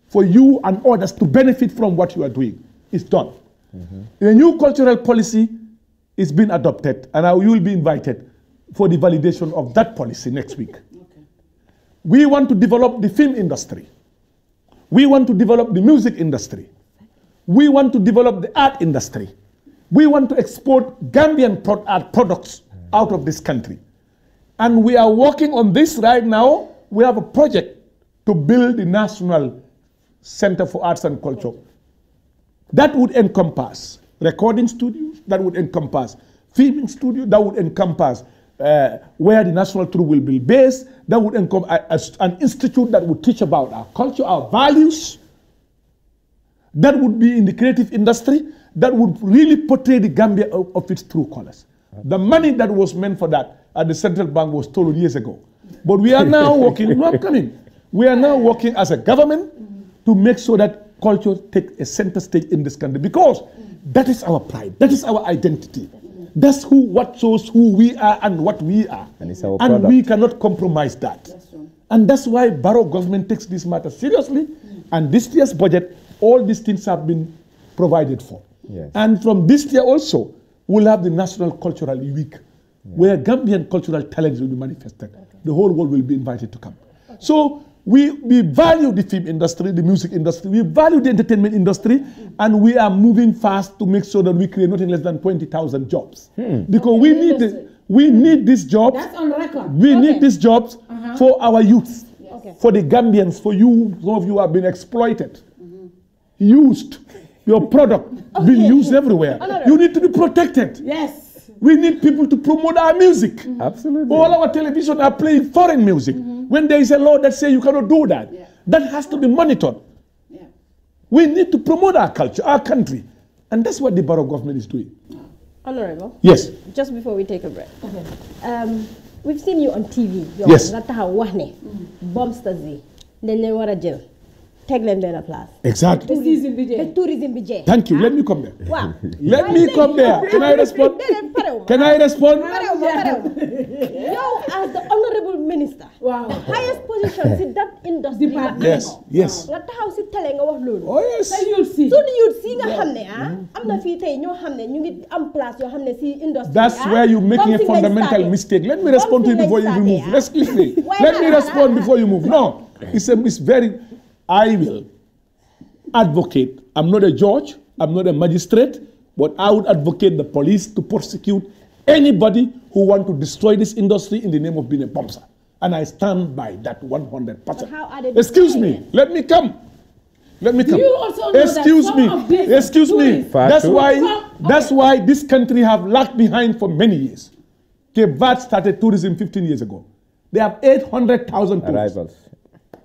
for you and others to benefit from what you are doing is done. A new cultural policy is being adopted, and you will be invited for the validation of that policy next week. We want to develop the film industry. We want to develop the music industry. We want to develop the art industry. We want to export Gambian art products out of this country. And we are working on this right now. We have a project to build the National Center for Arts and Culture. That would encompass recording studios, that would encompass filming studios, that would encompass where the national troop will be based, that would encompass an institute that would teach about our culture, our values, that would be in the creative industry, that would really portray the Gambia of its true colors. The money that was meant for that at the central bank was stolen years ago. But we are now working, we are now working as a government to make sure that culture takes a center stage in this country, because that is our pride, that is our identity. That's what shows who we are and what we are. And it's our and product. We cannot compromise that. And that's why Barrow government takes this matter seriously. And this year's budget, all these things have been provided for. Yes. And from this year also, we'll have the National Cultural Week, where Gambian cultural talents will be manifested. The whole world will be invited to come. So we value the film industry, the music industry, we value the entertainment industry, and we are moving fast to make sure that we create nothing less than 20,000 jobs. Because we need these jobs. That's on record. We need these jobs for our youth, for the Gambians, for you. Some of you have been exploited, used. Your product being used everywhere. You need to be protected. Yes. We need people to promote our music. Absolutely. All our television are playing foreign music. When there is a law that says you cannot do that, that has to be monitored. We need to promote our culture, our country. And that's what the borough government is doing. Honorable. Yes. Just before we take a break. We've seen you on TV. Yes. Bombsters yi dañ leen war a jël teg leen benn place. Exactly. Tourism bi jeex. Thank you. Let me come there. Wow. Let me come there. Can I respond? Can I respond? You as the honorable minister. Wow. Highest position in that industry. Yes. Nga taxaw si télé nga wax loolu. Oh yes. Suñu youth si nga xam ne am na fii tey ñoo xam ne ñu ngi am place yoo xam ne si industry. That's where you're making a fundamental mistake. Let me respond to you before you move. Excuse me. Let me respond before you move. No. It's very, I will advocate. I'm not a judge. I'm not a magistrate. But I would advocate the police to prosecute anybody who want to destroy this industry in the name of being a bombster. And I stand by that 100%. Excuse me. Let me come. Let me come. You also know Excuse me. Excuse me. That's That's why this country have lagged behind for many years. Cape Verde started tourism 15 years ago. They have 800,000 arrivals.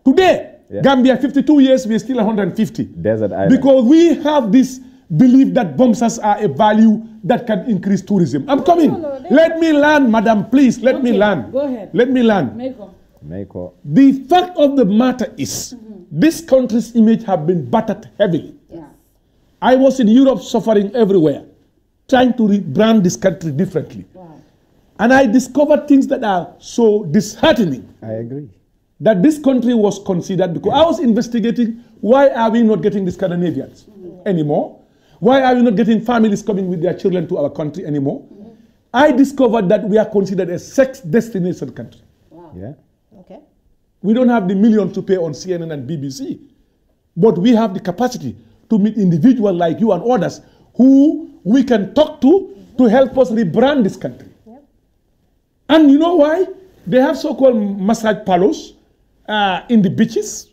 Today, Gambia 52 years, we are still 150. Desert island. Because we have this belief that bombsers are a value that can increase tourism. I'm coming. Let me land, madam, please. Let me land. Go ahead. Let me land. Meiko. The fact of the matter is, this country's image have been battered heavily. I was in Europe suffering everywhere, trying to rebrand this country differently. And I discovered things that are so disheartening. I agree. That this country was considered, because I was investigating, why are we not getting the Scandinavians anymore? Why are we not getting families coming with their children to our country anymore? I discovered that we are considered a sex destination country. Yeah. Okay. We don't have the millions to pay on CNN and BBC, but we have the capacity to meet individuals like you and others who we can talk to help us rebrand this country. And you know why? They have so-called massage parlors in the beaches,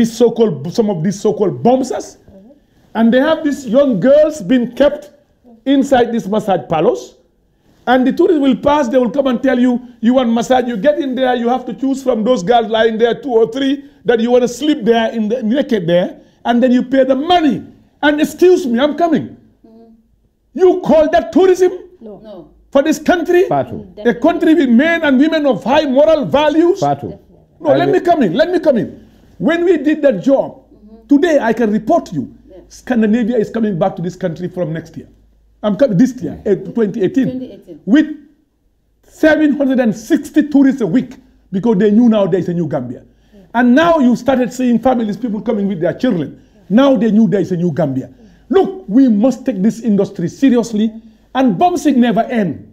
some of these so-called bombers, and they have these young girls being kept inside these massage parlors, and the tourists will pass, they will come and tell you, you want massage, you get in there, you have to choose from those girls lying there, 2 or 3, that you want to sleep there, naked there, and then you pay the money. And excuse me, I'm coming. You call that tourism? No. For this country? A country with men and women of high moral values? No, let me come in. When we did that job, today I can report to you, Scandinavia is coming back to this country from next year. I'm coming this year, 2018. With 760 tourists a week, because they knew now there is a new Gambia. And now you started seeing families, people coming with their children. Now they knew there is a new Gambia. Look, we must take this industry seriously, and bombing never end.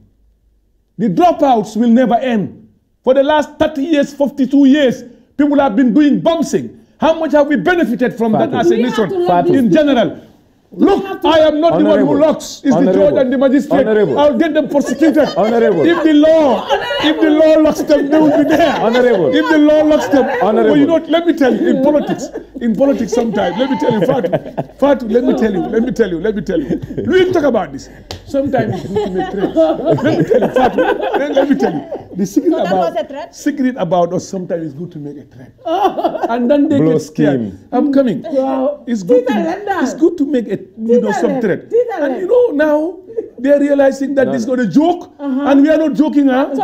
The dropouts will never end. For the last 30 years, 52 years, people have been doing bombing. How much have we benefited from that as a nation in general? Look, I am not the one who locks. It's the judge and the magistrate. I'll get them prosecuted. If the law locks them, they will be there. If the law locks them, well, you know, let me tell you, in politics sometimes, let me tell you, Fatu, let me tell you. We talk about this. Sometimes it's good to make threats. Let me tell you, Fatu, let me tell you. The secret about us sometimes is good to make a threat. And then they get scared. I'm coming. It's good to make some threat. And now they're realizing that this is not a joke, and we are not joking. Let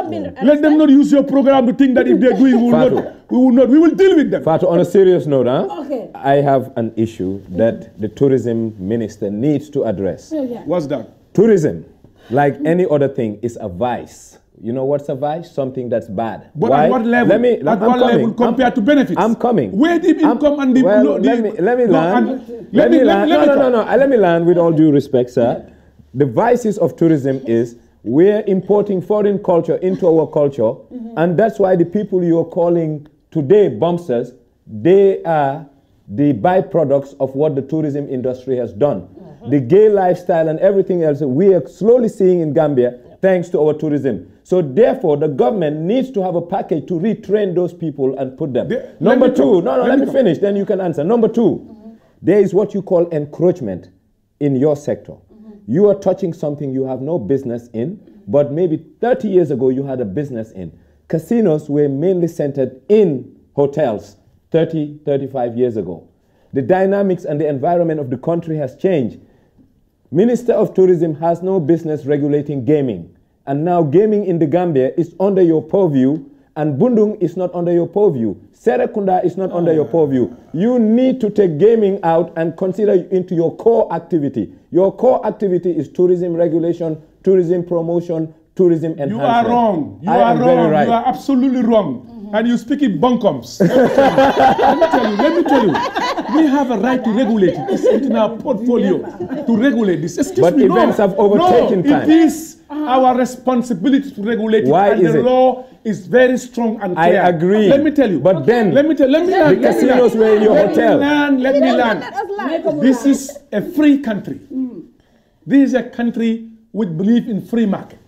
them not use your program to think that if they're doing, we will deal with them. Fatu, on a serious note, I have an issue that the tourism minister needs to address. What's that? Tourism, like any other thing, is a vice. You know what's a vice? Something that's bad. But at what level? Level compared to benefits? I'm coming. Where did income and the... Well, let me land. Let me land with all due respect, sir. The vices of tourism is we're importing foreign culture into our culture, and that's why the people you're calling today bombsters, they are the byproducts of what the tourism industry has done. The gay lifestyle and everything else we are slowly seeing in Gambia thanks to our tourism. So therefore, the government needs to have a package to retrain those people and put them. Number two, let me finish, then you can answer. Number two, there is what you call encroachment in your sector. You are touching something you have no business in, but maybe 30 years ago you had a business in. Casinos were mainly centered in hotels 30, 35 years ago. The dynamics and the environment of the country has changed. Minister of Tourism has no business regulating gaming. And now gaming in the Gambia is under your purview, and Bundung is not under your purview. Serekunda is not under your purview. You need to take gaming out and consider it into your core activity. Your core activity is tourism regulation, tourism promotion, tourism enhancement. You are wrong. You are wrong. Right. You are absolutely wrong. And you speak in buncoms. let me tell you. We have a right to regulate it. It's in our portfolio to regulate this. Excuse me, events have overtaken time. It is our responsibility to regulate it. Why and is the it? law is very strong and clear. I agree. Let me tell you. But then, let me learn. the casinos were in your hotel. Let me learn. This is a free country. This is a country which believes in free market.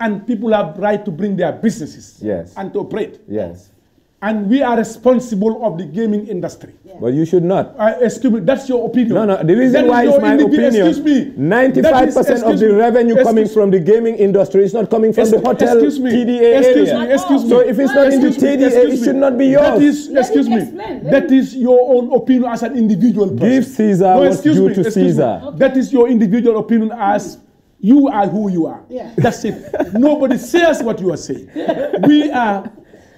And people have right to bring their businesses and to operate. Yes. And we are responsible of the gaming industry. But you should not. Excuse me, that's your opinion. No, the reason why it's my opinion, excuse me, 95% of the revenue coming from the gaming industry is not coming from the hotel TDA area. Excuse me. So if it's not in the TDA, it should not be yours. Excuse me. That is your own opinion as an individual person. Give Caesar what's due to Caesar. That is your individual opinion as you are who you are. That's it. Nobody says what you are saying. We are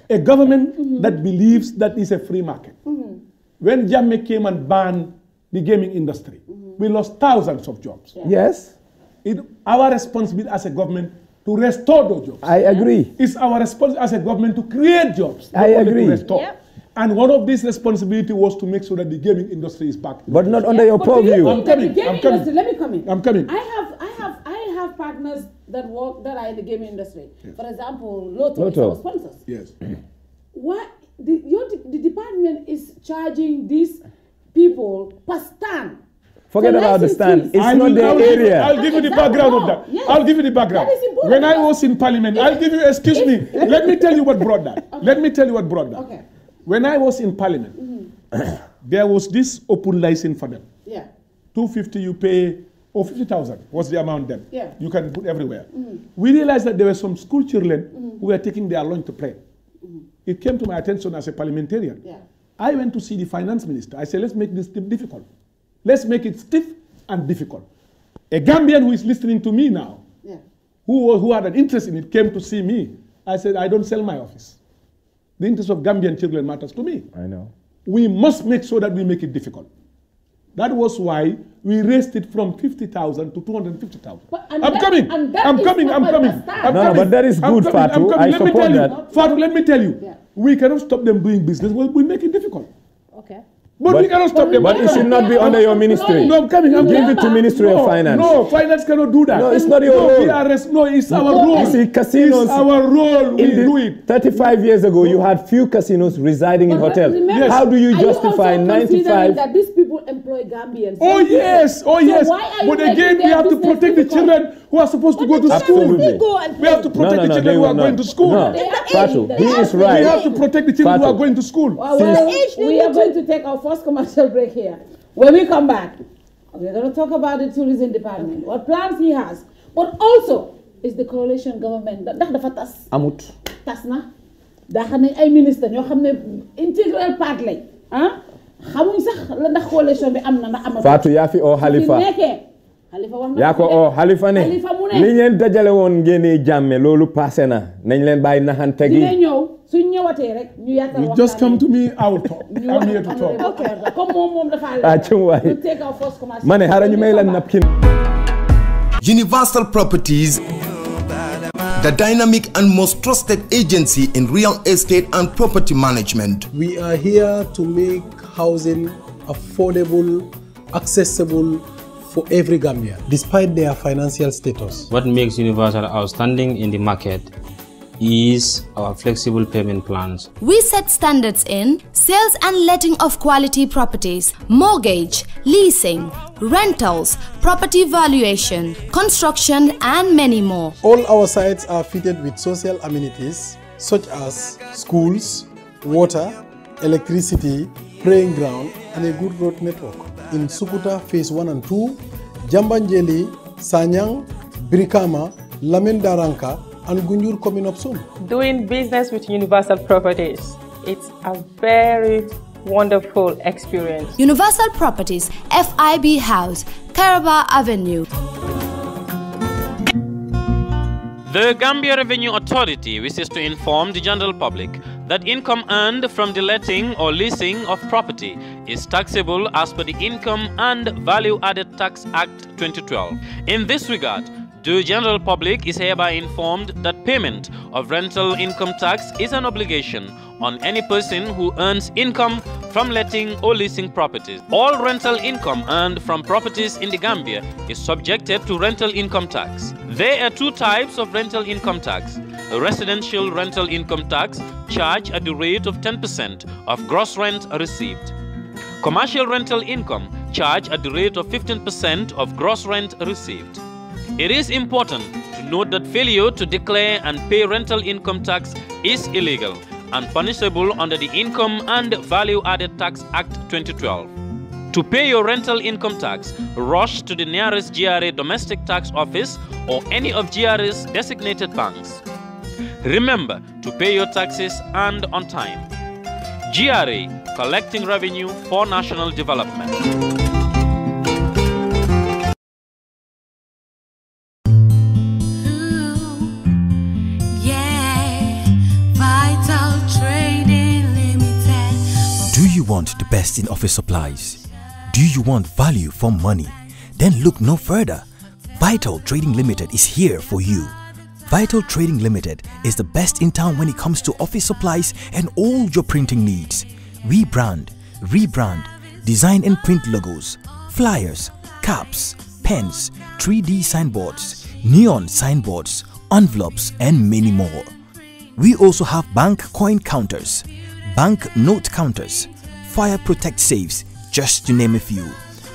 a government that believes that is a free market. When Jammeh came and banned the gaming industry, we lost thousands of jobs. Yes. It's our responsibility as a government to restore those jobs. I agree. It's our responsibility as a government to create jobs. I agree. To restore. And one of these responsibilities was to make sure that the gaming industry is back. But not under your purview. I'm coming. Let me come in. I'm coming. I have partners that are in the gaming industry. Yes. For example, Lotto is our sponsors. Yes. What the department is charging these people per stand. Forget about the stand. It's not their area. I'll give you the background of that. Yes. I'll give you the background. That is important. When I was in Parliament, I'll give you. Excuse me. Let me tell you what brought that. Okay. Let me tell you what brought that. Okay. When I was in Parliament, there was this open license for them. Yeah. 250 you pay, or 50,000 was the amount then. Yeah. You can put everywhere. We realized that there were some school children who were taking their lunch to play. It came to my attention as a parliamentarian. Yeah. I went to see the finance minister. I said, let's make this difficult. Let's make it stiff and difficult. A Gambian who is listening to me now, who had an interest in it, came to see me. I said, I don't sell my office. The interest of Gambian children matters to me. I know. We must make sure that we make it difficult. That was why we raised it from 50,000 to 250,000. I'm coming. No, but that is good, Fatu. I support that. Fatu, let me tell you, we cannot stop them doing business. We make it difficult. Okay. But we cannot stop them. But it should not be under your ministry. No, I'm coming. Give it to Ministry of Finance. No, finance cannot do that. No, it's not your role. No, it's our role. You see, casinos. It's our role. We do it. 35 years ago, you had few casinos residing in hotels. Remember, how do you justify 95? That these people employ Gambians. Oh yes, oh yes. But again, we have to protect the children who are supposed to go to school. We have to protect the children who are going to school. No, Fatu, he is right. We have to protect the children who are going to school. We are going to take our first commercial break here. When we come back, we're going to talk about the tourism department, what plans he has, but also is the coalition government that dafa tas. Amut. Tas na. Dafa nañ ay ministre ñoo xam ne integral part lañ. Xamuñ sax la ndax coalition bi am na ndax amatu. Fatou yaa fi oo Halifa. yaa ko oo Halifa ne. li ngeen dajale woon ngeen jàmme loolu passé na nañ leen bàyyi naxante gi. dina ñëw suñ ñëwatee rek ñu yaatal waxtaan. Just come to me, I will talk. I'm here to talk. Okay. Comme moom dafa we'll take our first commercial. Ma ne xaaral ñu may la napkin. Universal Properties, the dynamic and most trusted agency in real estate and property management. We are here to make housing affordable, accessible for every Gambian, despite their financial status. What makes Universal outstanding in the market is our flexible payment plans. We set standards in sales and letting of quality properties, mortgage, leasing, rentals, property valuation, construction, and many more. All our sites are fitted with social amenities such as schools, water, electricity, praying ground, and a good road network. In Sukuta Phase 1 and 2, Jambanjeli, Sanyang, Brikama, Lamin Daranka, and Gunjur Commune of Sum. Doing business with Universal Properties, it's a very wonderful experience. Universal Properties, FIB House, Caraba Avenue. The Gambia Revenue Authority wishes to inform the general public that income earned from the letting or leasing of property is taxable as per the Income and Value Added Tax Act 2012. In this regard, the general public is hereby informed that payment of rental income tax is an obligation on any person who earns income from letting or leasing properties. All rental income earned from properties in the Gambia is subjected to rental income tax. There are two types of rental income tax. A residential rental income tax charged at the rate of 10% of gross rent received. Commercial rental income charged at the rate of 15% of gross rent received. It is important to note that failure to declare and pay rental income tax is illegal and punishable under the Income and Value Added Tax Act 2012. To pay your rental income tax, rush to the nearest GRA domestic tax office or any of GRA's designated banks. Remember to pay your taxes and on time. GRA, collecting revenue for national development. Do you want the best in office supplies? Do you want value for money? Then look no further. Vital Trading Limited is here for you. Vital Trading Limited is the best in town when it comes to office supplies and all your printing needs. We brand, rebrand, design and print logos, flyers, caps, pens, 3D signboards, neon signboards, envelopes and many more. We also have bank coin counters, bank note counters, fire protect safes, just to name a few.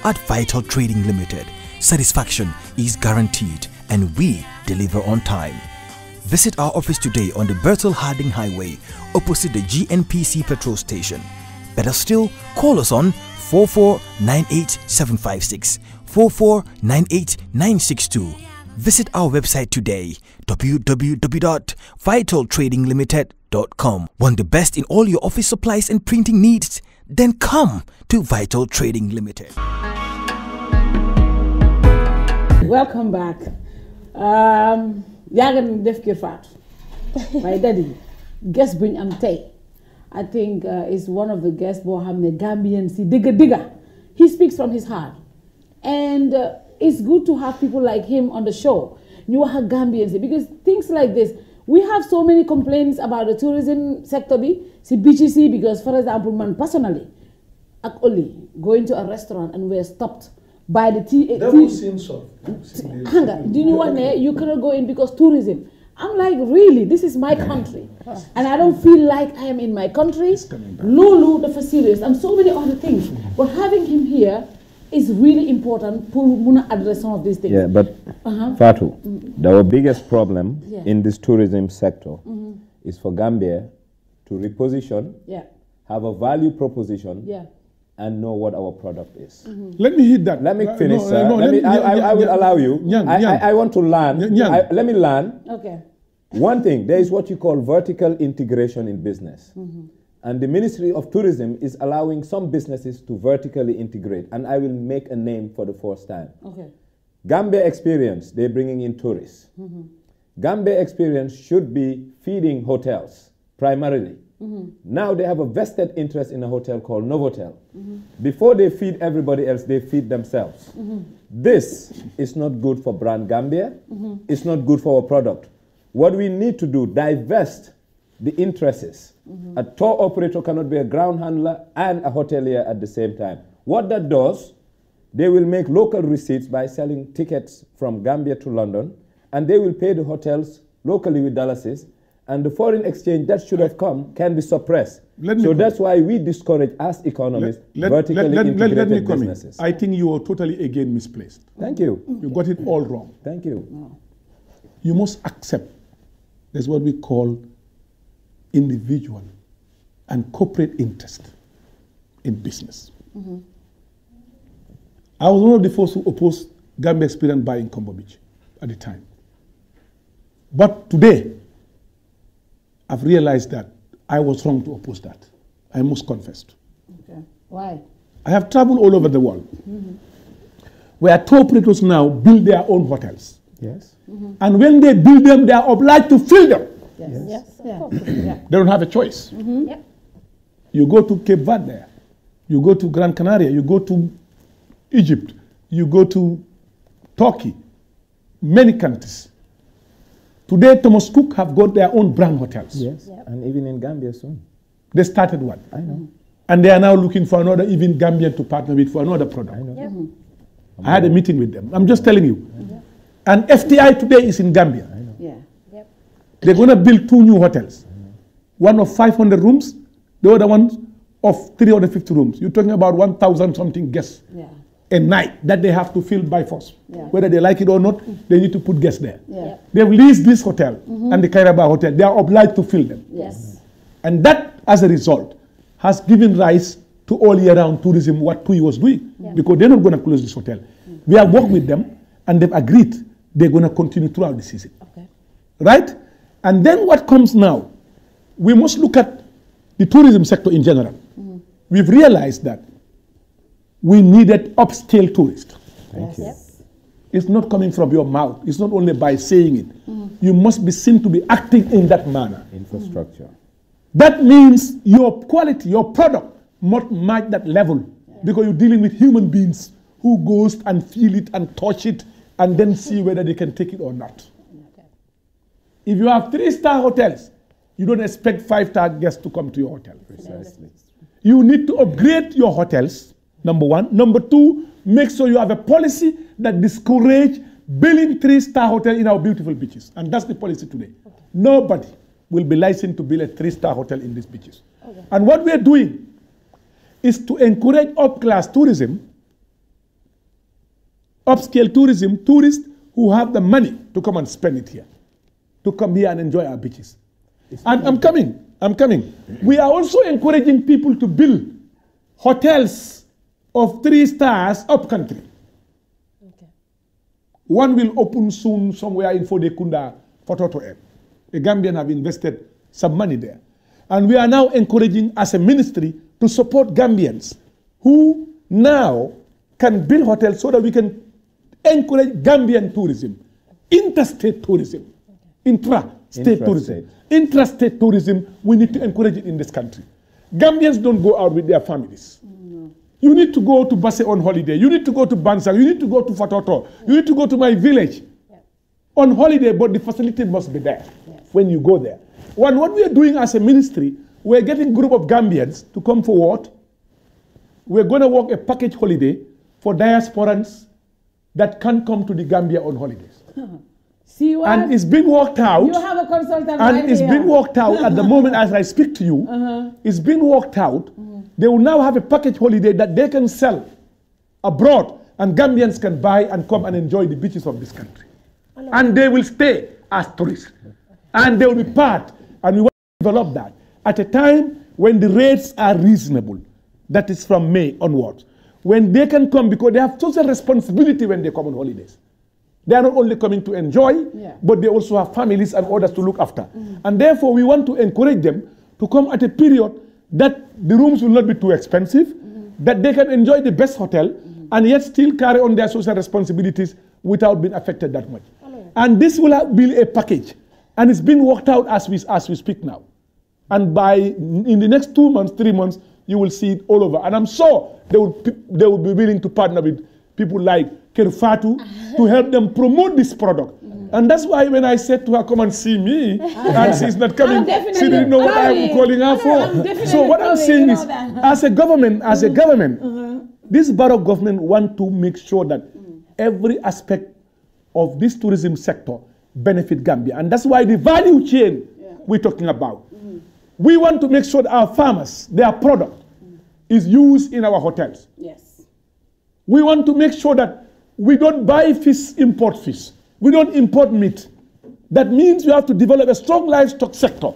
At Vital Trading Limited, satisfaction is guaranteed and we deliver on time. Visit our office today on the Bertel Harding Highway opposite the GNPC petrol station. Better still, call us on 4498756, 4498962. Visit our website today, www.vitaltradinglimited.com. Want the best in all your office supplies and printing needs? Then come to Vital Trading Limited. Welcome back. Yagan def kër Fatou. My daddy, guest buñ am tay. I think is one of the guests boo xam ne Gambian si digga. He speaks from his heart. And it's good to have people like him on the show. You are Gambians because things like this, we have so many complaints about the tourism sector, see BGC, because for example, man personally, actually going to a restaurant and we're stopped by the That seems so. Do you know what? You cannot go in because tourism. I'm like, really, this is my country. And I don't feel like I am in my country. Lulu, the facilities, and so many other things. But having him here is really important to address some of these things. Yeah, but Fatou, our biggest problem in this tourism sector is for Gambia to reposition, have a value proposition, and know what our product is. Let me hit that. Let me finish, sir. I will allow you. I want to learn. Let me learn. Okay. One thing, there is what you call vertical integration in business. And the Ministry of Tourism is allowing some businesses to vertically integrate. And I will make a name for the first time. Okay. Gambia Experience, they're bringing in tourists. Gambia Experience should be feeding hotels, primarily. Now they have a vested interest in a hotel called Novotel. Before they feed everybody else, they feed themselves. This is not good for brand Gambia. It's not good for our product. What we need to do, divest the interests. A tour operator cannot be a ground handler and a hotelier at the same time. What that does, they will make local receipts by selling tickets from Gambia to London, and they will pay the hotels locally with dollars, and the foreign exchange that should have come can be suppressed. So that's why we discourage, as economists, vertically integrated businesses. I think you are totally again misplaced. Thank you. You got it all wrong. Thank you. You must accept there's what we call individual and corporate interest in business. I was one of the first who opposed Gambia experienced buying Combo Beach at the time. But today, I've realized that I was wrong to oppose that. I must confess. Okay. Why? I have traveled all over the world, where tour operators now build their own hotels. Yes. And when they build them, they are obliged to fill them. Yes. Yeah. They don't have a choice. Yep. You go to Cape Verde there, you go to Gran Canaria, you go to Egypt, you go to Turkey, many countries. Today, Thomas Cook have got their own brand hotels. Yes, and even in Gambia soon. They started one. I know. And they are now looking for another, even Gambian to partner with for another product. I know. I had a meeting with them. I'm just telling you. And FTI today is in Gambia. They're going to build 2 new hotels. One of 500 rooms, the other one of 350 rooms. You're talking about 1,000 something guests a night that they have to fill by force. Whether they like it or not, they need to put guests there. They've leased this hotel and the Kairaba hotel. They are obliged to fill them. And that, as a result, has given rise to all year round tourism, what TUI was doing. Because they're not going to close this hotel. We have worked with them and they've agreed they're going to continue throughout the season. Right? And then what comes now, we must look at the tourism sector in general. We've realized that we needed upscale tourists. Thank you. It's not coming from your mouth. It's not only by saying it. You must be seen to be acting in that manner. Infrastructure. That means your quality, your product must match that level. Because you're dealing with human beings who goes and feel it and touch it and then see whether they can take it or not. If you have 3-star hotels, you don't expect 5-star guests to come to your hotel. Precisely. You need to upgrade your hotels, number 1. Number 2, make sure you have a policy that discourages building 3-star hotels in our beautiful beaches. And that's the policy today. Nobody will be licensed to build a 3-star hotel in these beaches. And what we're doing is to encourage up-class tourism, upscale tourism, tourists who have the money to come and spend it here, to come here and enjoy our beaches. And I'm coming. We are also encouraging people to build hotels of 3 stars up country. One will open soon somewhere in Fodekunda, Fototo M. The Gambians have invested some money there. And we are now encouraging as a ministry to support Gambians who now can build hotels so that we can encourage Gambian tourism, interstate tourism, intra-state tourism. Intrastate tourism, we need to encourage it in this country. Gambians don't go out with their families. You need to go to Basse on holiday. You need to go to Bansang. You need to go to Fatoto. You need to go to my village on holiday, but the facility must be there when you go there. What we are doing as a ministry, we're getting a group of Gambians to come forward. We're going to work a package holiday for diasporans that can come to the Gambia on holidays. See what? And it's been worked out. You have a consultant and right it's here. been worked out at the moment as I speak to you. It's been worked out. They will now have a package holiday that they can sell abroad and Gambians can buy and come and enjoy the beaches of this country. And they will stay as tourists. And they will be part. And we want to develop that at a time when the rates are reasonable. That is from May onwards. When they can come because they have social responsibility when they come on holidays. They are not only coming to enjoy, but they also have families and others to look after. And therefore, we want to encourage them to come at a period that the rooms will not be too expensive, that they can enjoy the best hotel, and yet still carry on their social responsibilities without being affected that much. And this will be a package. And it's been worked out as we speak now. And in the next 2 months, 3 months, you will see it all over. And I'm sure they will be willing to partner with people like Kerfatu to help them promote this product. And that's why when I said to her, come and see me, and she's not coming, she didn't know what I'm calling her for. So what I'm saying is, as a government, this Barrow government want to make sure that every aspect of this tourism sector benefit Gambia. And that's why the value chain we're talking about. We want to make sure that our farmers, their product, is used in our hotels. We want to make sure that we don't buy fish, import fish. We don't import meat. That means you have to develop a strong livestock sector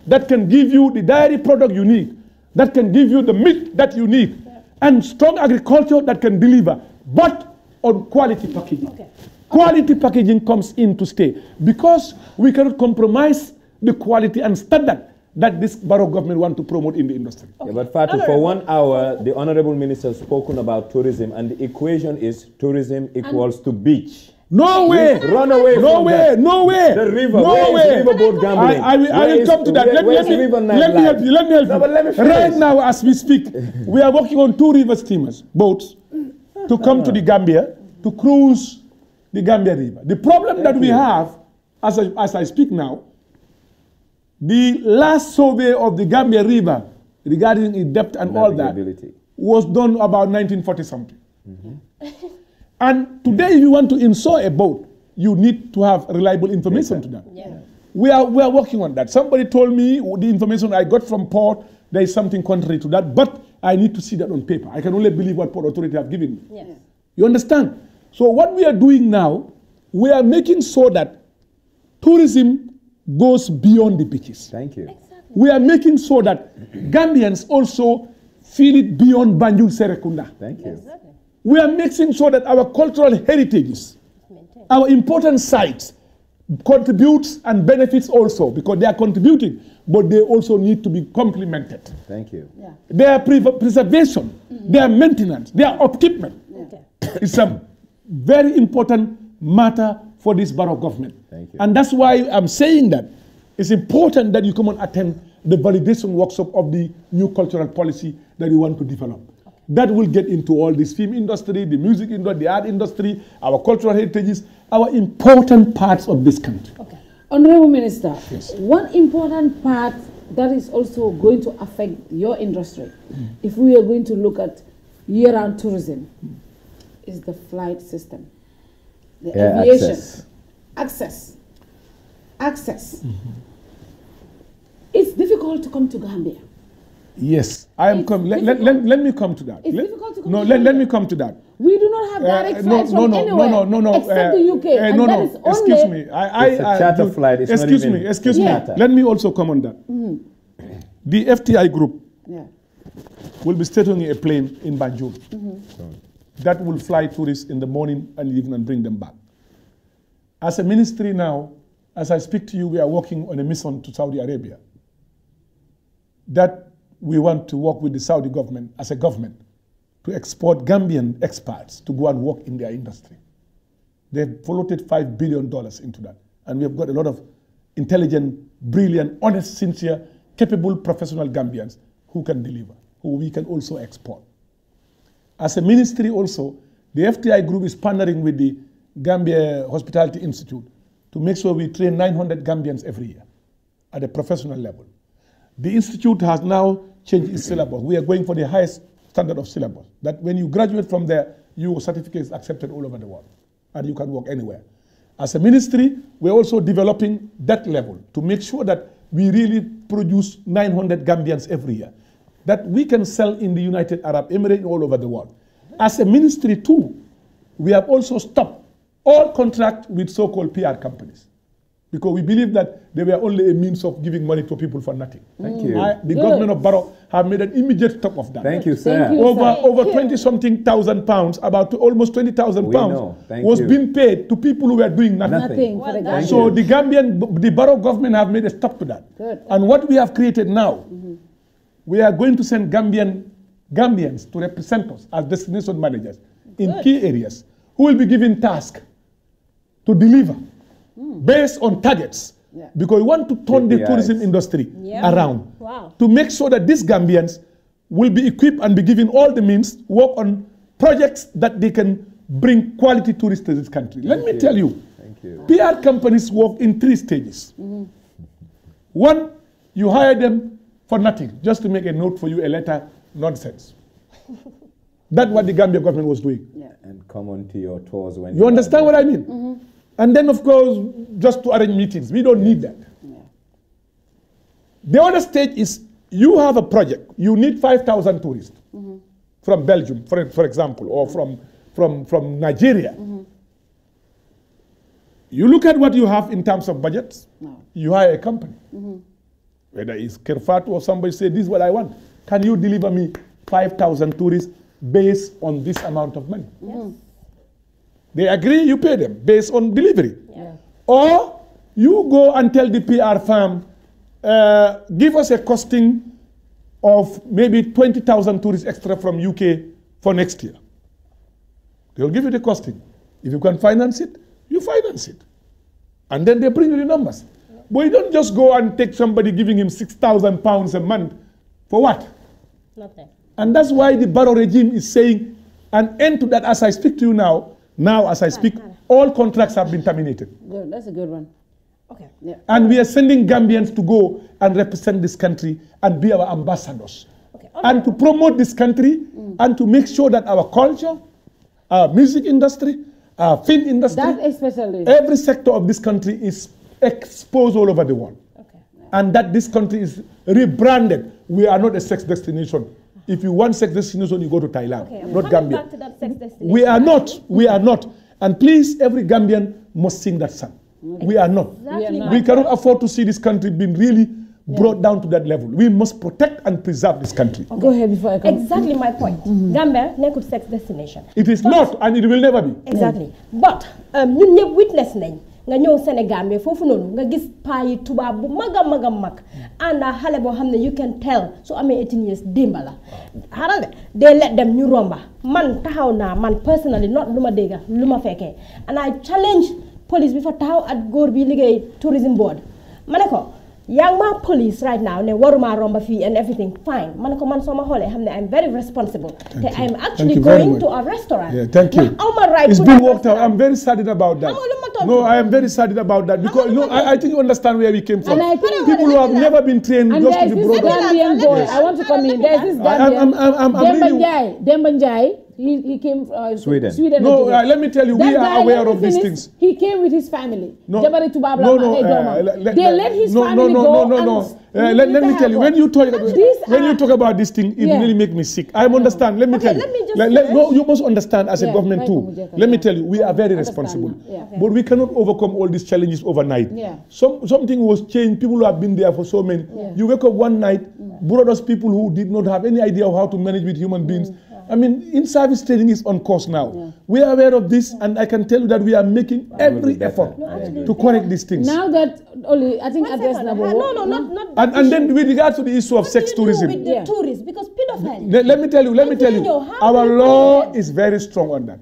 that can give you the dairy product you need, that can give you the meat that you need, and strong agriculture that can deliver. But on quality packaging. Quality packaging comes in to stay because we cannot compromise the quality and standard that this Barrow government want to promote in the industry. Yeah, but Fatou, for 1 hour, the Honorable Minister spoken about tourism, and the equation is tourism equals to beach. No way! Run away! No way! No way! The river. No way! Riverboat gambling. I will come to that. Let me help you. Right now, as we speak, we are working on 2 river steamers, boats, to come to the Gambia to cruise the Gambia River. The problem that we have, as I speak now, the last survey of the Gambia River regarding its depth and all that was done about 1940 something. And today, if you want to insure a boat, you need to have reliable information to that. We are working on that. Somebody told me the information I got from Port, there is something contrary to that, but I need to see that on paper. I can only believe what Port Authority have given me. You understand? So what we are doing now, we are making sure that tourism goes beyond the beaches. Thank you. We are making sure that Gambians also feel it beyond Banjul Serekunda. Thank you. We are making sure that our cultural heritages, our important sites, contributes and benefits also, because they are contributing, but they also need to be complemented. Thank you. Their preservation, their maintenance, their upkeepment. It's a very important matter for this Barrow government. Thank you. And that's why I'm saying that it's important that you come and attend the validation workshop of the new cultural policy that you want to develop. That will get into all this film industry, the music industry, the art industry, our cultural heritages, our important parts of this country. Honorable Minister, one important part that is also going to affect your industry, if we are going to look at year-round tourism, is the flight system, the aviation, access. It's difficult to come to Gambia. Yes, I am coming. Let me come to that. It's difficult to come No, to let Gambia. me come to that. We do not have direct flights from anywhere except the UK. And that is only excuse me. It's a charter flight. It's excuse not me. even Excuse me. charter. Let me also come on that. The FTI group will be stationing a plane in Banjul that will fly tourists in the morning and evening and bring them back. As a ministry now, as I speak to you, we are working on a mission to Saudi Arabia that we want to work with the Saudi government as a government to export Gambian experts to go and work in their industry. They've floated $5 billion into that. And we have got a lot of intelligent, brilliant, honest, sincere, capable, professional Gambians who can deliver, who we can also export. As a ministry also, the FTI group is partnering with the Gambia Hospitality Institute to make sure we train 900 Gambians every year at a professional level. The institute has now changed its syllabus. We are going for the highest standard of syllabus, that when you graduate from there, your certificate is accepted all over the world, and you can work anywhere. As a ministry, we're also developing that level to make sure that we really produce 900 Gambians every year, that we can sell in the United Arab Emirates all over the world. As a ministry too, we have also stopped all contracts with so-called PR companies, because we believe that they were only a means of giving money to people for nothing. Thank you. The government of Barrow have made an immediate stop of that. Thank you, sir. Thank you, Over 20-something thousand pounds, about almost 20,000 pounds was being paid to people who were doing nothing. For the Gambians. So the Barrow government have made a stop to that. Good. And what we have created now, we are going to send Gambians to represent us as destination managers in key areas who will be given tasks to deliver based on targets, because we want to turn the tourism industry around to make sure that these Gambians will be equipped and be given all the means, work on projects that they can bring quality tourists to this country. Let me tell you, PR companies work in 3 stages. One, you hire them for nothing, just to make a note for you, a letter, nonsense. That's what the Gambia government was doing. And come on to your tours when you understand what I mean? And then, of course, just to arrange meetings. We don't need that. The other stage is you have a project. You need 5,000 tourists from Belgium, for example, or from Nigeria. You look at what you have in terms of budgets. You hire a company. Whether it's Kerfatu or somebody say, this is what I want. Can you deliver me 5,000 tourists based on this amount of money? They agree, you pay them based on delivery. Or you go and tell the PR firm, give us a costing of maybe 20,000 tourists extra from UK for next year. They'll give you the costing. If you can finance it, you finance it. And then they bring you the numbers. But you don't just go and take somebody giving him £6,000 a month. For what? Nothing. And that's why the Barrow regime is saying an end to that. As I speak to you now as I speak, all contracts have been terminated. Good. That's a good one. Okay. Yeah. And we are sending Gambians to go and represent this country and be our ambassadors. And to promote this country and to make sure that our culture, our music industry, our film industry, that especially, every sector of this country is exposed all over the world. And that this country is rebranded. We are not a sex destination. If you want sex destination, you go to Thailand, not Gambia. Back to that sex destination. We are not. We are not. And please, every Gambian must sing that song. We are not. We cannot afford to see this country being really brought down to that level. We must protect and preserve this country. Go ahead before I come. Exactly my point. Gambia, nekut sex destination. It is not, and it will never be. Exactly. But ñun ñëpp witness nañ nga ñëw Sénégal mais foofu noonu nga gis paa yi tubaab bu mag and xale boo xam ne you can tell so amee 18 years démba la xaaral de they let them ñu romba man taxaw naa man personally not lu ma dégga lu ma fekkee and I challenge police bi fa taxaw at góor bi liggéey tourism board ma ne ko yaa ma police right now ne waruma romba fii and everything fine ma ne ko man soo ma xoolee xam ne I'm very responsible te I'm actually going to a restaurant. Yeah, thank you. It's been worked out. I'm very saddened about that. No, I am very saddened about that because I think you understand where we came from. And I think people who have never been trained and just to be brought up. Gambian boy. I want to come in. There's this Gambian. Demba Njai. He came from Sweden. No, let me tell you, we are aware of these things. He came with his family. No, they let his family go. No. Let me tell you, when you talk about this thing, it really makes me sick. I understand. Let me tell you. No, you must understand as a government too. Let me tell you, we are very responsible. But we cannot overcome all these challenges overnight. Something was changed. People who have been there for so many. You wake up one night, brought us people who did not have any idea of how to manage with human beings. I mean, in-service training is on course now. We are aware of this, and I can tell you that we are making every effort to correct these things. Now that, Oli, I think address number one. No, not and then with regard to the issue of sex tourism. With the tourists, because pedophile. Let me tell you, our law is very strong on that.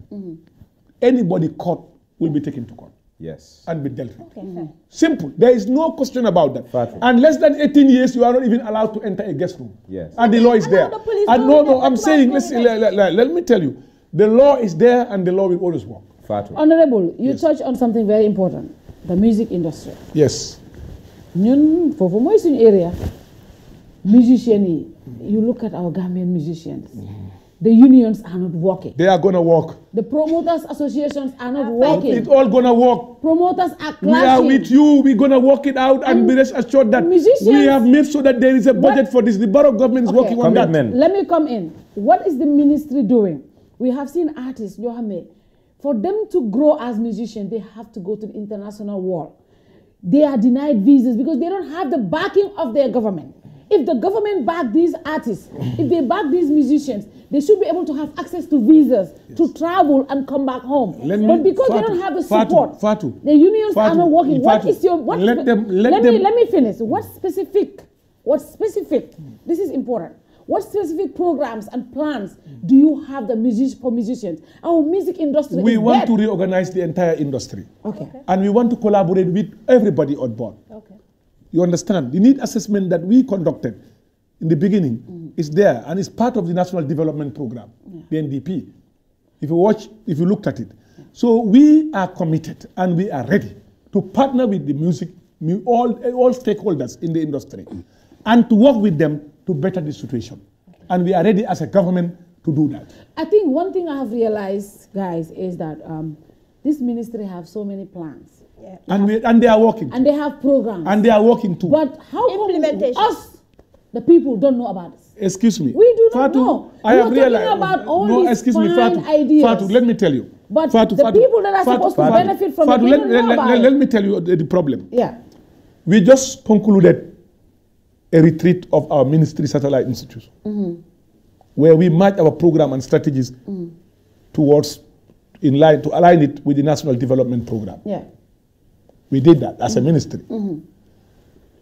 Anybody caught will be taken to court. Yes. And be dealt with. Simple. There is no question about that. And less than 18 years, you are not even allowed to enter a guest room. Yes. And the law is there. And no, I'm saying, let me tell you, the law is there and the law will always work. Honorable, you touched on something very important, the music industry. Yes. Ñun fofu moy suñu area. Musicians, you look at our Gambian musicians. The unions are not working. They are going to work. The promoters associations are not working. It's all going to work. Promoters are clashing. We are with you. We're going to work it out and be rest assured that we have made sure that there is a budget for this. The borough government is working on that. Let me come in. What is the ministry doing? We have seen artists, Johanne, for them to grow as musicians, they have to go to the international world. They are denied visas because they don't have the backing of their government. If the government back these artists, if they back these musicians, they should be able to have access to visas to travel and come back home. But because they don't have the support, the unions are not working. What is your? Let me finish. What specific? This is important. What specific programs and plans do you have for musicians? Our music industry. We want to reorganize the entire industry. Okay. And we want to collaborate with everybody on board. Okay. You understand? The need assessment that we conducted in the beginning is there and it's part of the National Development Program, the NDP. If you looked at it. So we are committed and we are ready to partner with the music, all stakeholders in the industry and to work with them to better the situation. And we are ready as a government to do that. I think one thing I have realized, guys, is that this ministry have so many plans. Yeah. And they are working. And they have programs. And they are working too. But how implementation? Us, the people, don't know about this. Excuse me. We do not know. I have realized. About all these ideas. Fatu, let me tell you. But the people that are supposed to benefit from it, they don't know about it. Let me tell you the problem. Yeah. We just concluded a retreat of our ministry satellite institutes, where we match our program and strategies towards in line to align it with the National Development Program. Yeah. We did that as a ministry.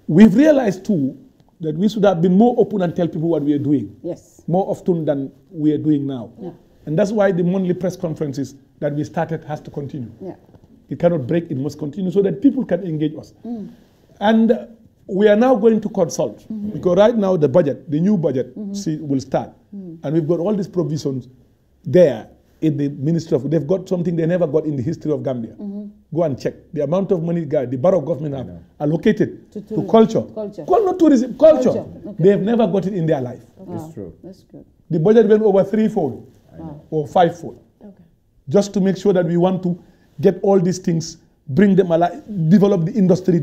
We've realized too that we should have been more open and tell people what we are doing. Yes. More often than we are doing now. Yeah. And that's why the monthly press conferences that we started has to continue. Yeah. It cannot break, it must continue so that people can engage us. And we are now going to consult because right now the budget, the new budget will start. And we've got all these provisions there in the Ministry of, they've got something they never got in the history of Gambia. Go and check. The amount of money the Barrow government have allocated to culture. Not tourism, culture. Okay. They have never got it in their life. Wow. It's true. That's good. The budget went over 3-fold or 5-fold. Just to make sure that we want to get all these things, bring them alive, develop the industry,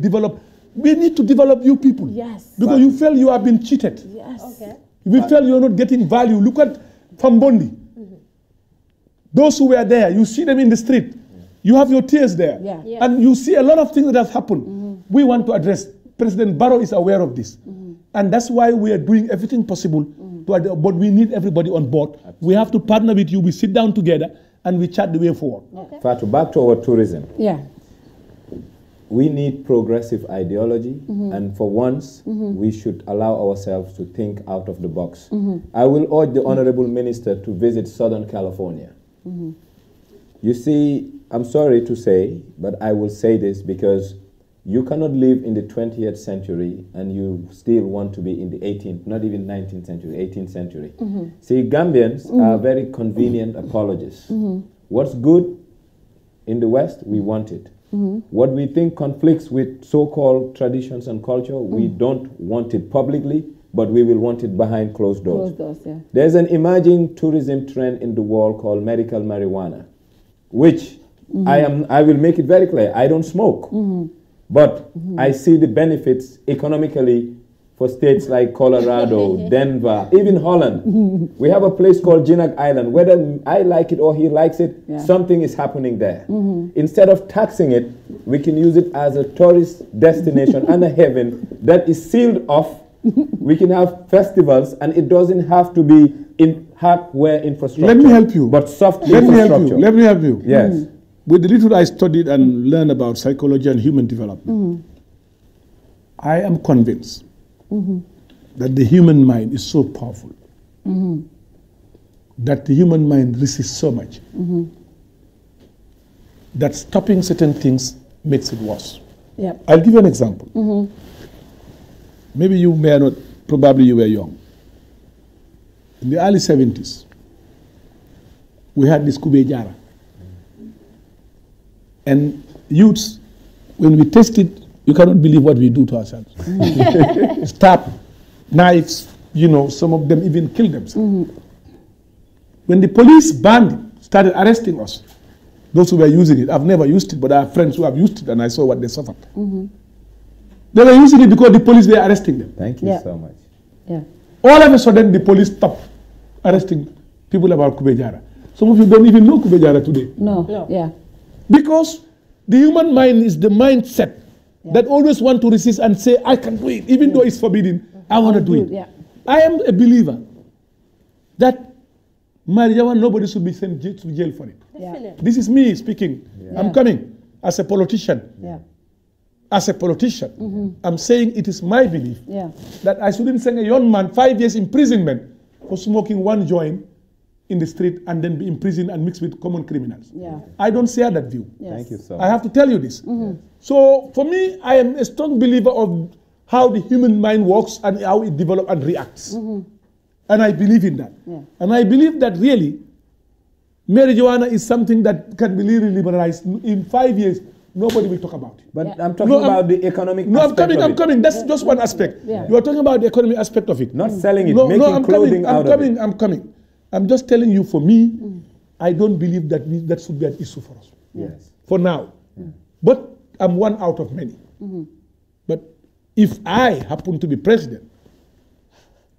we need to develop you people. Yes. Because you feel you have been cheated. Yes. Okay. We feel you're not getting value. Look at Fambondi. Those who were there, you see them in the street. You have your tears there. Yeah. Yes. And you see a lot of things that have happened. We want to address. President Barrow is aware of this. And that's why we are doing everything possible. But we need everybody on board. We have to partner with you. We sit down together and we chat the way forward. Fatu, back to our tourism. Yeah. We need progressive ideology, and for once, we should allow ourselves to think out of the box. I will urge the Honorable Minister to visit Southern California. You see, I'm sorry to say, but I will say this because you cannot live in the 20th century and you still want to be in the 18th, not even 19th century, 18th century. See, Gambians are very convenient apologists. What's good in the West, we want it. What we think conflicts with so-called traditions and culture, we don't want it publicly, but we will want it behind closed doors. There's an emerging tourism trend in the world called medical marijuana, which I will make it very clear, I don't smoke, but I see the benefits economically for states like Colorado, Denver, even Holland. We have a place called Jinak Island. Whether I like it or he likes it, something is happening there. Instead of taxing it, we can use it as a tourist destination and a haven that is sealed off. We can have festivals, and it doesn't have to be in hardware infrastructure. Let me help you. But soft Let infrastructure. Let me help you. Yes. With the little I studied and learned about psychology and human development, I am convinced that the human mind is so powerful, that the human mind resists so much, that stopping certain things makes it worse. Yep. I'll give you an example. Maybe you may not, probably you were young. In the early 70s, we had this Kube Jara. And youths, when we tested, you cannot believe what we do to ourselves. Stab, knives, some of them even kill themselves. When the police banned it, started arresting us, those who were using it, I've never used it, but I have friends who have used it and I saw what they suffered. They were using it because the police were arresting them. Thank you so much. Yeah. All of a sudden, the police stopped arresting people about Kube Jara. Some of you don't even know Kube Jara today. No. Yeah. Because the human mind is the mindset that always want to resist and say, I can do it, even though it's forbidden, I want to do it. Yeah. I am a believer that marijuana, nobody should be sent to jail for it. Yeah. This is me speaking. I'm coming as a politician. Yeah. As a politician, I'm saying it is my belief that I shouldn't send a young man 5 years imprisonment for smoking one joint in the street and then be imprisoned and mixed with common criminals. I don't share that view. Thank you so much. I have to tell you this. So for me, I am a strong believer of how the human mind works and how it develops and reacts. And I believe in that. And I believe that really, marijuana is something that can be really liberalized. In 5 years, nobody will talk about it. But I'm talking about the economic aspect I'm coming. That's just one aspect. You are talking about the economic aspect of it. Not selling it, making clothing out of it. I'm coming. I'm just telling you, for me, I don't believe that that should be an issue for us. Yes. For now. But I'm one out of many. But if I happen to be president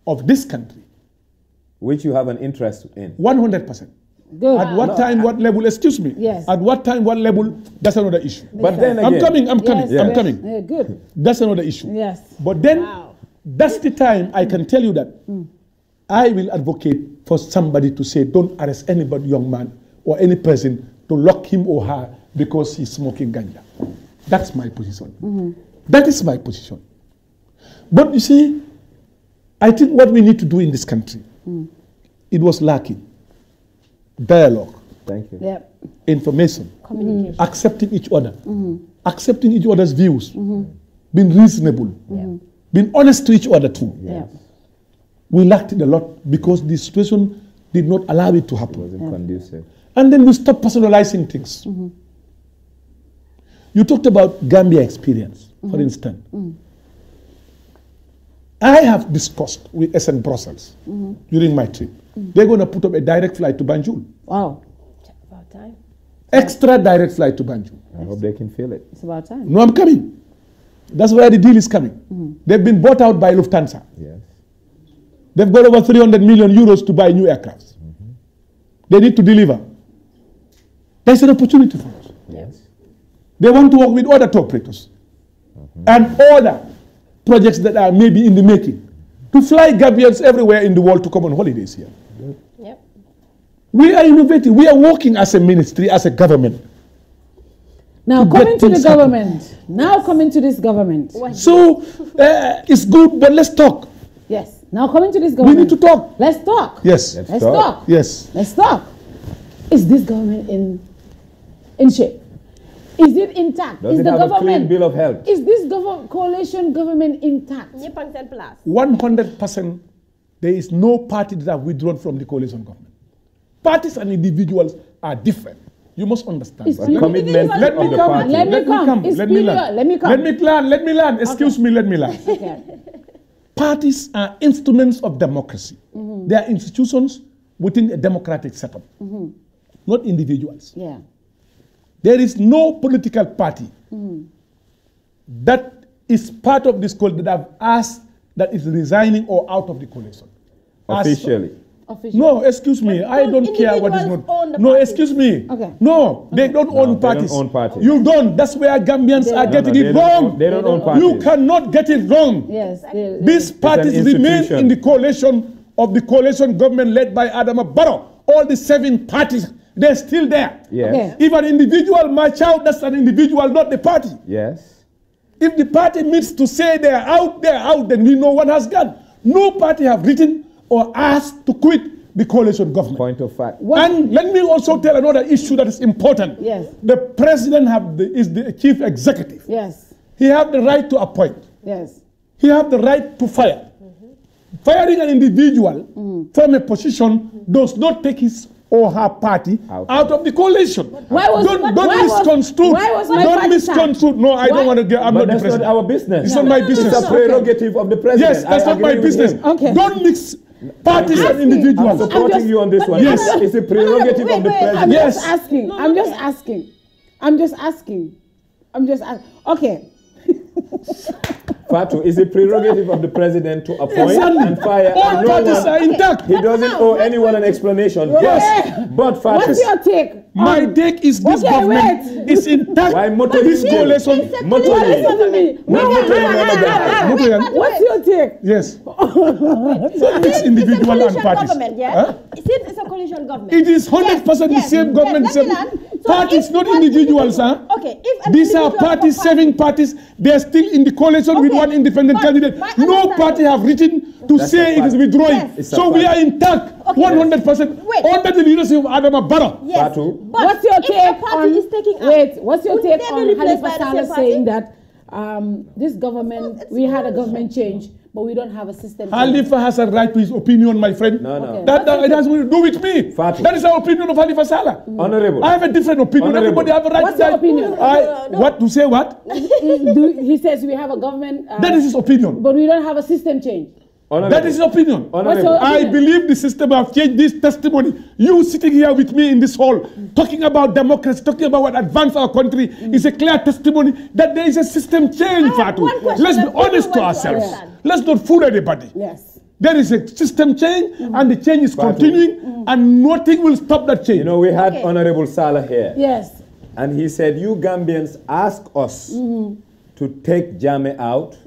of this country, which you have an interest in, 100%. Good. At what time, what level? Excuse me. Yes. At what time, what level? That's another issue. But then again, I'm coming. Yeah, good. That's another issue. Yes. But then, that's the time I can tell you that I will advocate for somebody to say, don't arrest anybody, young man, or any person to lock him or her because he's smoking ganja. That's my position. That is my position. But you see, I think what we need to do in this country, it was lacking. Dialogue. Thank you. Yep. Information. Communication. Accepting each other. Accepting each other's views. Being reasonable. Being honest to each other too. We lacked it a lot because the situation did not allow it to happen. It wasn't conducive. And then we stopped personalizing things. You talked about Gambia experience, for instance. I have discussed with SN Brussels during my trip. They're going to put up a direct flight to Banjul. Wow. About time. Extra direct flight to Banjul. I hope they can feel it. It's about time. No, I'm coming. That's where the deal is coming. They've been bought out by Lufthansa. Yes. They've got over 300 million euros to buy new aircrafts. They need to deliver. There's an opportunity for us. Yes. They want to work with other tour operators and other projects that are maybe in the making to fly Gambians everywhere in the world to come on holidays here. Yep. We are innovating. We are working as a ministry, as a government. Now to coming get to the things government. Now coming to this government. So it's good, but let's talk. Yes. Now coming to this We government. need to talk. Let's talk. Yes. Let's talk. Yes. Let's talk. Is this government in shape? Is it intact? Does Is it the have a government clean bill of health? Is this coalition government intact? 100%, there is no party that have withdrawn from the coalition government. Parties and individuals are different. You must understand. It's that. clear. Commitment Let me of the come. party. Let me come. It's Let me clear. learn. Let me come. Let me learn. Let me learn. Excuse me. Let me learn. Okay. Parties are instruments of democracy. They are institutions within a democratic setup, not individuals. Yeah. There is no political party that is part of this coalition that have asked that is resigning or out of the coalition. Officially. No, excuse me. I don't care what is not. No, excuse me. Okay. No, they don't own parties. They don't own parties. You don't. That's where Gambians are getting it wrong. They don't own parties. You cannot get it wrong. Yes. These parties remain in the coalition of the coalition government led by Adama Barrow. All the 7 parties, they're still there. Yes. Okay. If an individual march out, that's an individual, not the party. Yes. If the party meets to say they're out, then we know what has gone. No party have written or asked to quit the coalition government. Point of fact. And let me also tell another issue that is important. Yes. The president is the chief executive. Yes. He have the right to appoint. Yes. He have the right to fire. Firing an individual from a position does not take his or her party out of the coalition. Don't misconstrue. Don't misconstrue. No, I don't want to get. I'm not the president. That's not our business. It's not my business. It's a prerogative of the president. Yes, that's not my business. Okay. Don't mix parties and individuals. I'm supporting you on this one. Yes. It's a prerogative of the president. I'm just asking. I'm just asking. Okay. Fatu, is a prerogative of the president to appoint Exactly. and fire. All and parties are intact. He doesn't owe anyone an explanation. Yes. But Fatu, What's your take? My take is this government is intact. Why This coalition. Listen to me. What's your take? Yes. Don't mix individual and parties. Government, yeah? Since it's a coalition government. It is 100% the same government. Yes, Same parties, not individuals. Huh? Okay. If These are parties, 7 parties. They are still in the coalition with one independent candidate. No party have written to say it is withdrawing. Yes. So we are intact, 100%, under the leadership of Adama Barrow. Yes. But what's your take on? What's your take on Halifa Saleh saying that this government, we had a government change, but we don't have a system. Halifa has a right to his opinion, my friend. No. Okay. That it has to do with me. Fatu. That is our opinion of Halifa Saleh. Honorable. I have a different opinion. Honorable. Everybody have a right What's to your opinion? What to say? What? He says we have a government. That is his opinion. But we don't have a system change. Honorable. That is his opinion. What's your I opinion? believe the system have changed this testimony. You sitting here with me in this hall, talking about democracy, talking about what advance our country, is a clear testimony that there is a system change, Fatu. Let's be honest to ourselves. Let's not fool anybody. Yes. There is a system change, and the change is continuing, and nothing will stop that change. You know, we had Honorable Saleh here. Yes. And he said, you Gambians ask us to take Jammeh out.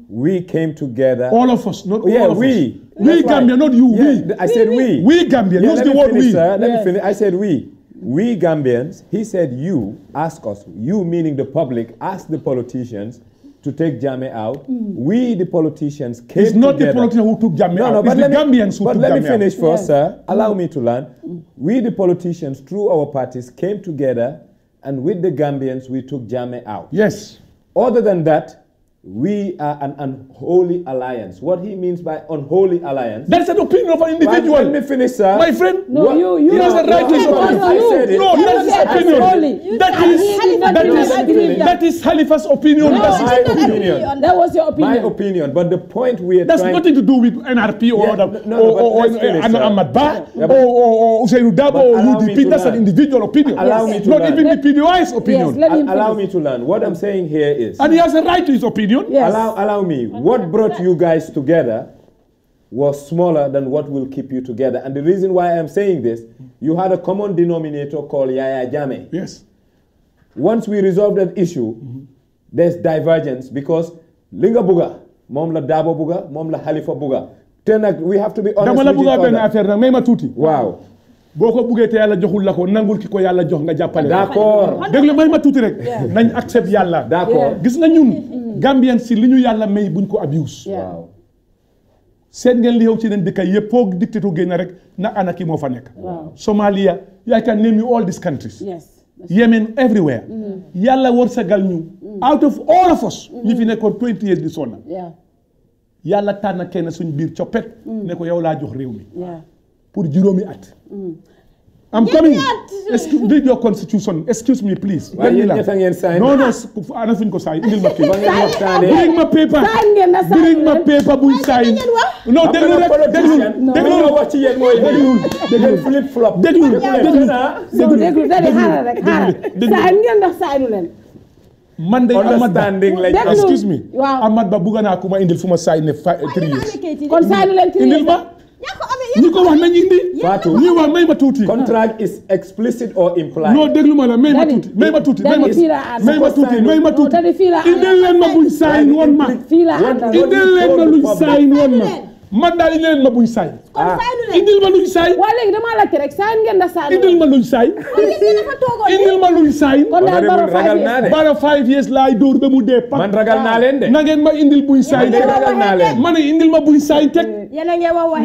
We came together. All of us, not all of we. us. We Gambia, not you. Yeah, I said we. We Gambia. Use let the me word finish, we. Sir. Let me finish. I said we. We Gambians, he said you ask us, you meaning the public, ask the politicians to take Jammeh out. We, the politicians, came It's not together. the politicians who took Jammeh out. But It's the Gambians who took Jammeh out. But let me finish first, sir. Allow me to learn. We, the politicians, through our parties, came together, and with the Gambians, we took Jammeh out. Yes. Other than that, we are an unholy alliance. What he means by unholy alliance... That's an opinion of an individual. Let me finish, sir. My friend, No, he has a right to his opinion. No, that's his opinion. That is Halifa's opinion. That's my opinion. That was your opinion. My opinion. But the point we are That's trying... nothing to do with NRP or Ahmad Ba or Usainu Dabo or UDP. That's an individual opinion. Allow me to Not learn. even the PDI's opinion. Allow me to learn. What I'm saying here is... And he has a right to his opinion. Allow me. What brought you guys together was smaller than what will keep you together. And the reason why I'm saying this, you had a common denominator called Yaya Jammeh. Yes. Once we resolve that issue, there's divergence because Linga Buga, Mom la Dabo Buga, Mom la Halifa Buga. Then we have to be honest Dama la with each buga other. benn affaire nag may ma tuuti. Waaw. boo ko buggee te yàlla joxul la ko nangul ki ko yàlla jox nga jàppale. D'accord. dégg may ma tuuti rek. nañ accept yàlla. D'accord. gis nga ñun. Gambien si li ñu yàlla may buñ ko abuse. Waaw. seet ngeen li yow ci leen dëkk yëpp foog dictateur génn rek na anaki moo fa nekk. Somalia, I can name you all these countries. Yes. Yemen, everywhere. Yàlla wërsëgal ñu. Out of all of us. ñi fi nekkoon 20 years di sonna. Yàlla tànn kenn suñ biir coppet. ne ko yow laa jox réew mi. pour juróomi at. I'm coming. Read your constitution. Excuse me, please. Why you getting sign? No, ana fuñ ko sign. Indil ma paper. Bring my paper. Sign. Bring my paper buñ sign. No, déglu rek. Déglu wax ci yéen mooy déglu flip flop. Déglu. Déglu dadi xaaral rek xaaral. Sign ngeen ndax signu leen. Man de understanding lañ. Excuse me. Ahmad Ba bugg naa ku ma indil fu ma sign ne 3 years. kon signu leen 3 years. Indil ma. ñi ko wax nañ indi. Fatou ñi wax may ma tuuti. Contract is explicit or implied. non déglu ma la may ma tuuti. may ma tuuti. Indil leen ma buñ sign woon ma. Indil leen ma luñ sign woon ma. man daal indil leen ma buñ sign. indil ma luñ sign. waa léegi dama laajte rek sign ngeen da sign. indil ma luñ sign. indil ma luñ sign. kon daal bara 5 years laay dóor ba mu dee. man ragal naa leen de. na ngeen ma indil buñ sign. ragal naa leen. ma ne indil ma buñ sign teg.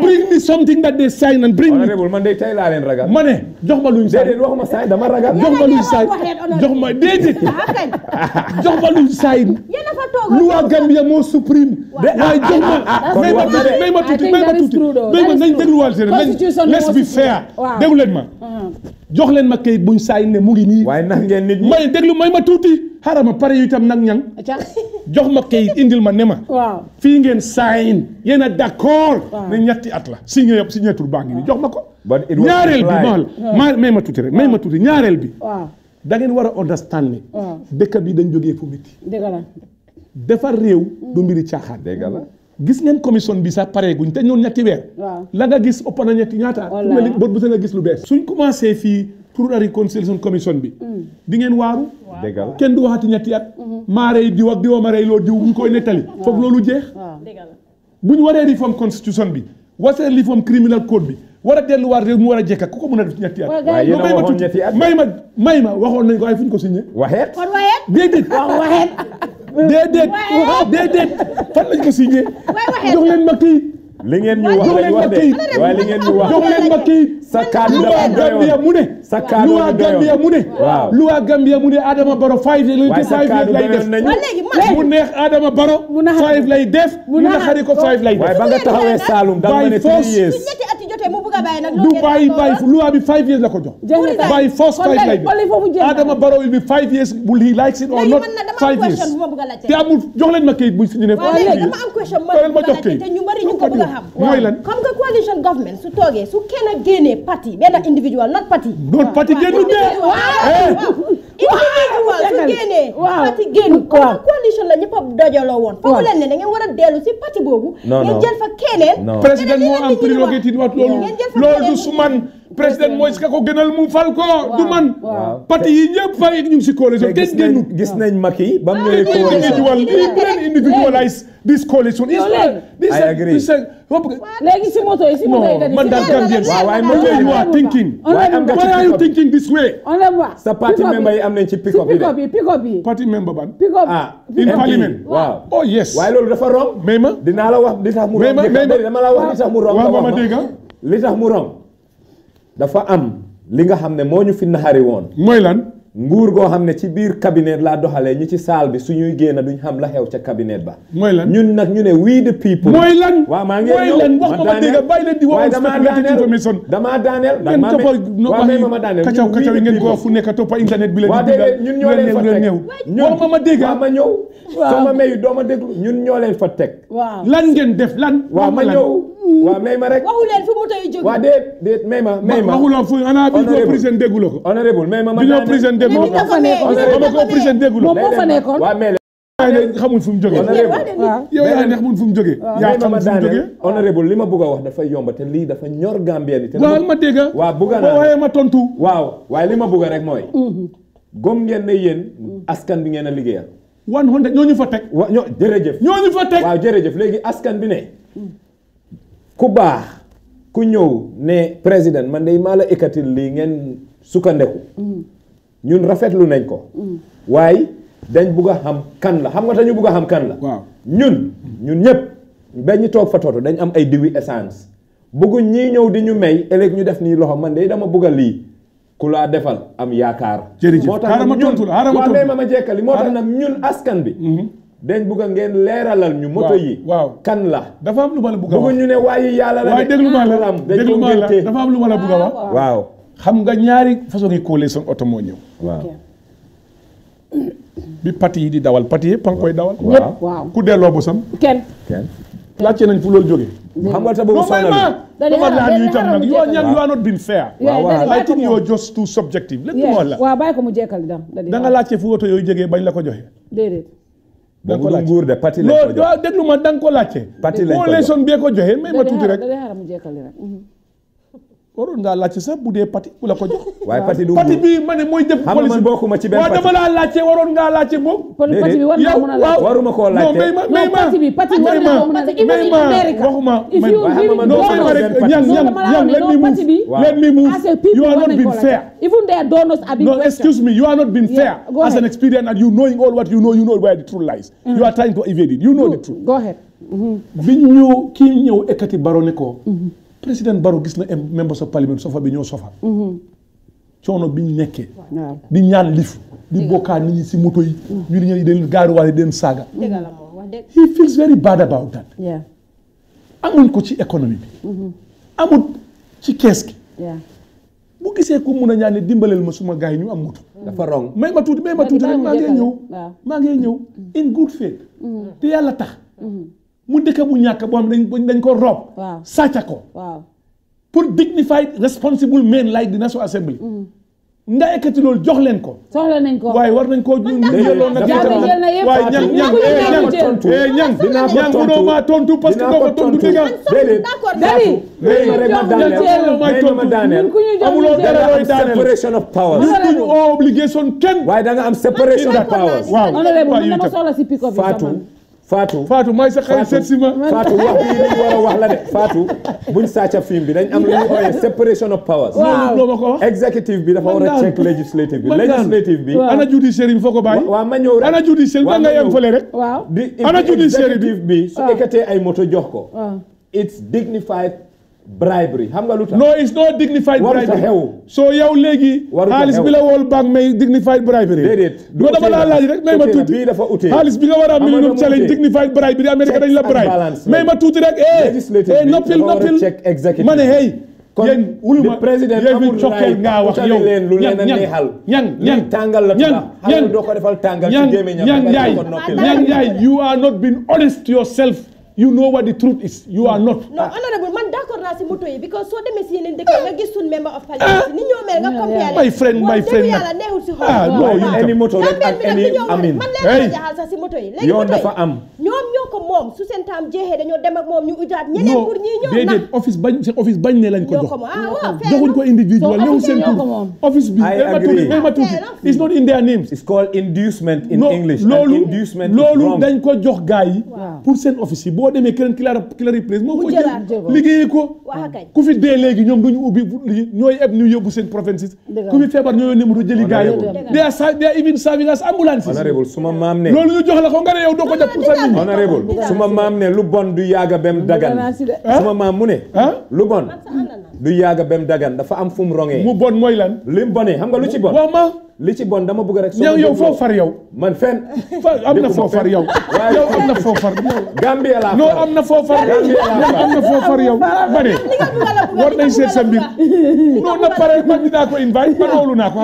bring me something that they sign and bring me. honorable man de tey laa leen ragal. ma ne jox ma luñ sign. déedéet waxuma sign dama ragal. jox ma luñ sign. jox ma déedéet. jox ma luñ sign. loi Gambia moo supreme. waaye jox ma. nañ dégluwaal let's be fair. déglu leen ma. jox leen ma kayit buñ sign ne mu ngi nii. waaye nax ngeen nit ñi. may déglu may ma tuuti. xaaral ma pare yu itam nag ñang jox ma kayit indil ma ne ma. fii ngeen sign yéen a d'accord. ne ñetti at la signature baa ngi nii jox ma ko. ñaareel bi may ma tuuti rek may ma tuuti ñaareel bi. da ngeen war a understand ne. dëkk bi dañ jógee fu métti. defar réew du mbiri caaxaan. dëgg la. gis ngeen commission bi sax pareeguñ te ñoon ñetti weer. la nga gis ëpp na ñetti ñaata. bët bu sa nga gis lu bees. suñ commencé fii pour la réconciliation commission bi. di ngeen waaru. dëgg la kenn du waxati ñetti at. maa rey diw ak diwoo ma rey loo diw bu ñu koy nettali. foog loolu jeex. bu ñu waree réforme constitution bi. wasee réforme criminal code bi. war a delluwaat réew mu war a jekka ku ko mën a def ñetti at. waaye yéen a waxoon ñetti at may ma waxoon nañ ko waaye fu ñu ko signé. waxeet. déedéet. déedéet fan lañ ko signé. jox leen ma kii. li ngeen ñu wax lañ wax de waaye li ngeen ñu wax. jox leen ma kii. sa kaddu dafa doyoon Gambia mu ne. sa kaddu loi Gambia mu ne. waaw loi Gambia mu ne Adama Barrow 5 lay def. mu neex Adama Barrow 5 lay def. mu naxari ko 5 lay def. waaye ba nga taxawee Saloum da nga ne 3 years. du bàyyi loi bi 5 years la ko jox. by force 5 lay def. Adama Barrow will be 5 years will he likes it or not 5 years. te amul jox leen ma kayit buñ si ñu ne. waaw léegi dama am question ma bëgg te ñu bari ñu ko bëgg a xam. mooy lan xam nga coalition government su toogee su kenn génnee parti benn individual not parti. not parti génnu dee. individual su génnee. parti génnu comme coalition la ñëpp a dajaloo woon. foofu leen ne da ngeen war a dellu si parti boobu. ngeen jël fa keneen. président moo am prérogative wax loolu. loolu du su man président mooy ka ko gënal mu fal ko du man parti yi ñëpp fay ñu ngi si coalition gis nañ Macky ba mu ñëwee coalition individualize this coalition I agree léegi si moto yi man daal Gambians you are thinking why are you thinking this way sa parti member yi am nañ ci pick up yi parti member ban in parliament waaw oh yes waaye loolu dafa wrong mais ma dinaa la wax li tax mu wrong dama la wax li tax mu wrong li tax mu wrong dafa am li nga xam ne moo ñu fi naxari woon mooy lan nguur goo xam ne ci biir cabinet laa doxalee ñi ci saal bi suñuy génn duñ xam la xew ca cabinet ba mooy lan ñun nag ñu ne we the people mooy lan waaw maa ngi mooy lan wax ma dégg bàyyi leen di wax information damaa daaneel ma daaneel kacaw kacaw yi ngeen ko wax fu nekk toppa internet bi waaw déedéet ñun ñoo leen fa teg wax ma dégg ma ñëw soo ma mayu doo ma déglu ñun ñoo leen fa teg lan ngeen def lan waaw ma ñëw waaw may ma rek waxu leen fu mu tay jóge waaw déet may ma waxuloo fu ana bi ko président dégguloo ko honorable may ma bi ñoo président dégguloo ko ko président dégguloo moom moo fa nekkoon waaw mais xamul fu mu jógee yow yaa ne xamul fu mu jógee yaa xamul fu mu jógee honorable li ma bëgg a wax dafay yomb te lii dafa ñor Gambien yi te waaw ma dégg waaw bëgg naa boo waxee ma tontu waaw waaye li ma bëgg rek mooy gom ngeen ne yéen askan bi ngeen a liggéeyal 100 ñooñu fa teg jërëjëf ñooñu fa teg waaw jërëjëf léegi askan bi ne ku baax ku ñëw ne président man day maa la ekkatil lii ngeen sukkandeku ñun rafetlu nañ ko waaye dañ bugg a xam kan la xam nga dañu bugg a xam kan la ñun ñëpp ba ñu toog fa toto dañ am ay diwi essence bugguñ ñii ñëw di ñu may ëllëg ñu def nii loxo man day dama bugg a lii ku laa defal am yaakaar moo tax nag ñun waaw may ma jekkali moo tax nag ñun askan bi dañ bugg a ngeen leeralal ñu moto yi kan la dafa am lu ma la bugg a wax ñu ne waaye yàlla la waaye déglu ma la dafa am lu ma la bugg a wax waaw xam nga ñaari façon yi coalition oto moo ñëw waaw bi parti yi di dawal parti yëpp a ngi koy dawal waaw ku delloo bosam kenn laajte nañ fu loolu jógee xam nga ta boobu sonal dama la ñu tam nag you are not being fair I think you are just too subjective lépp moo la waaw bàyyi ko mu jekkal da nga laajte fu oto yooyu jógee bañ la ko joxe déedéet da nga ko laajte nguur de parti la ko joxe déglu ma da nga ko laajte coalition bi ko joxe may ma tuuti rek waroon ngaa laajte sax bu dee parti ku la ko jox waaye parti du parti bi ma ne mooy def police bokkuma ci benn parti dama laa laajte waroon ngaa laajte moom parti bi war naa mën a laajte waruma koo laajte may ma waxuma let me move you are not being fair even their donors are being no excuse me you are not being fair as an experience and you knowing all what you know where the truth lies you are trying to evade it you know the truth go ahead bi ñu kii ñëw ekkati baro ne ko président Barrow gis na members of parliament sofa bi ñoo sofa coono bi ñu nekkee di ñaan lif di bokkaa nit ñi si moto yi ñu di ñëw den gaaruwaale den saaga he feels very bad about that amuñ ko ci économie bi amul ci kees gi bu gisee ku mun a ñaan ne dimbaleel ma suma gars yi ñu am moto dafa rong may ma tuuti rek maa ngi ñëw in good faith te yàlla tax mu dëkk bu ñàkk boo xam dañ ko rob sàcca ko pour dignified responsible men like the National Assembly nga ekkati loolu jox leen ko soxla nañ ko waaye war nañ koo yelloon nag waaye ñang munoo maa tontu parce que doo ko tontu amuloo dara looy daaneel separation of powers ñu duñu obligation kenn waaye da nga am separation of powers Fatou may sa xarit seet si ma Fatou wax bii dañu war a wax la de Fatou buñ sàcca film bi dañ am lu ñu ooyee separation of powers loo ma ko wax executive bi dafa war a check legislative bi ana judiciaire bi foo ko bàyyi waaw ma ñëw rek ana judiciaire ba nga yem fële rek ana judiciaire bi su ekkatee ay moto jox ko it's dignified bribery xam nga lu tax no it's not dignified bribery so yow léegi xaalis bi la wool banque may dignified bribery déedéet do dama laa laaj rek may ma tuuti bii dafa utee xaalis bi nga war a million challenge dignified bribery Amérique dañ la bribe may ma tuuti rek noppil ma ne hey yéen wuluma yéen cokkeel ngaa wax yow ñang doo ko defal tàngal ci gémmiñam ñang Njaay you are not being honest to yourself. You know what the truth is. You are not. No, honorable man, d'accord naa si moto yi because soo demee si yeneen dëkk nga gis suñ member of parliament ni ñoo mel nga compare my friend yàlla neexul si xool no any moto rek ak any amin man leen la jaxal sax si moto yi léegi yoon dafa am ñoom ñoo ko moom su seen taam jeexee dañoo dem ak moom ñu utaat ñeneen pour ñi ñëw déedéet office bañ ne lañ ko jox joxuñ ko individual ñëw seen tur office bi ma tuuti it's not in their names. It's called inducement in English. loolu dañ ko jox gars yi pour seen office yi boo demee keneen ki la replace moo ko jël liggéeyee ko ku fi dee léegi ñoom duñu ubbi ñooy eb ñu yóbbu seen provinces ku fi feebar ñoo yónnee moto jëli gars yi they are even serving as ambulances. Honorable suma maam ne loolu ñu jox la ko nga ne yow doo ko def pour sa nit ñi. Honorable suma maam ne lu bon du yaaga bem dagan suma maam mu ne lu bon du yaaga bem dagan dafa am fu mu rongee mu bon mooy lan li mu bonee xam nga lu ci bon wax ma li ci bon dama bëgg rek yow foo far yow man fen am na foo far yow yow am na foo far Gambia la non am na foo far am na foo far yow ma ne war nañ seet sa mbir non na pare man dinaa ko invite man oolu naa ko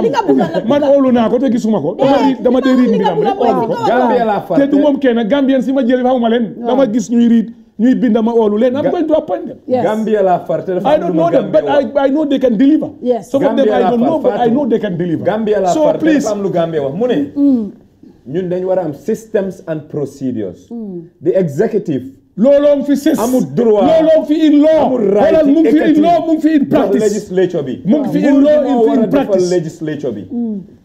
man oolu naa ko te gisuma ko dama dee riid mbiram rek oolu ko Gambia la far te du moom kenn Gambien si ma jël xawma leen dama gis ñuy riid ñuy binda ma oolu leen I'm going to appoint them. Gambia la far te I don't know them but I know they can deliver. Some of them I don't know but I know they can deliver. Gambia la so far te please dafa am lu Gambia wax mu ne ñun dañ war a am systems and procedures. The executive looloo fi sës amul droit looloo fi in law amul right wala mu ngi fi in law mu ngi fi in practice legislature bi mu ngi fi in law in practice legislature bi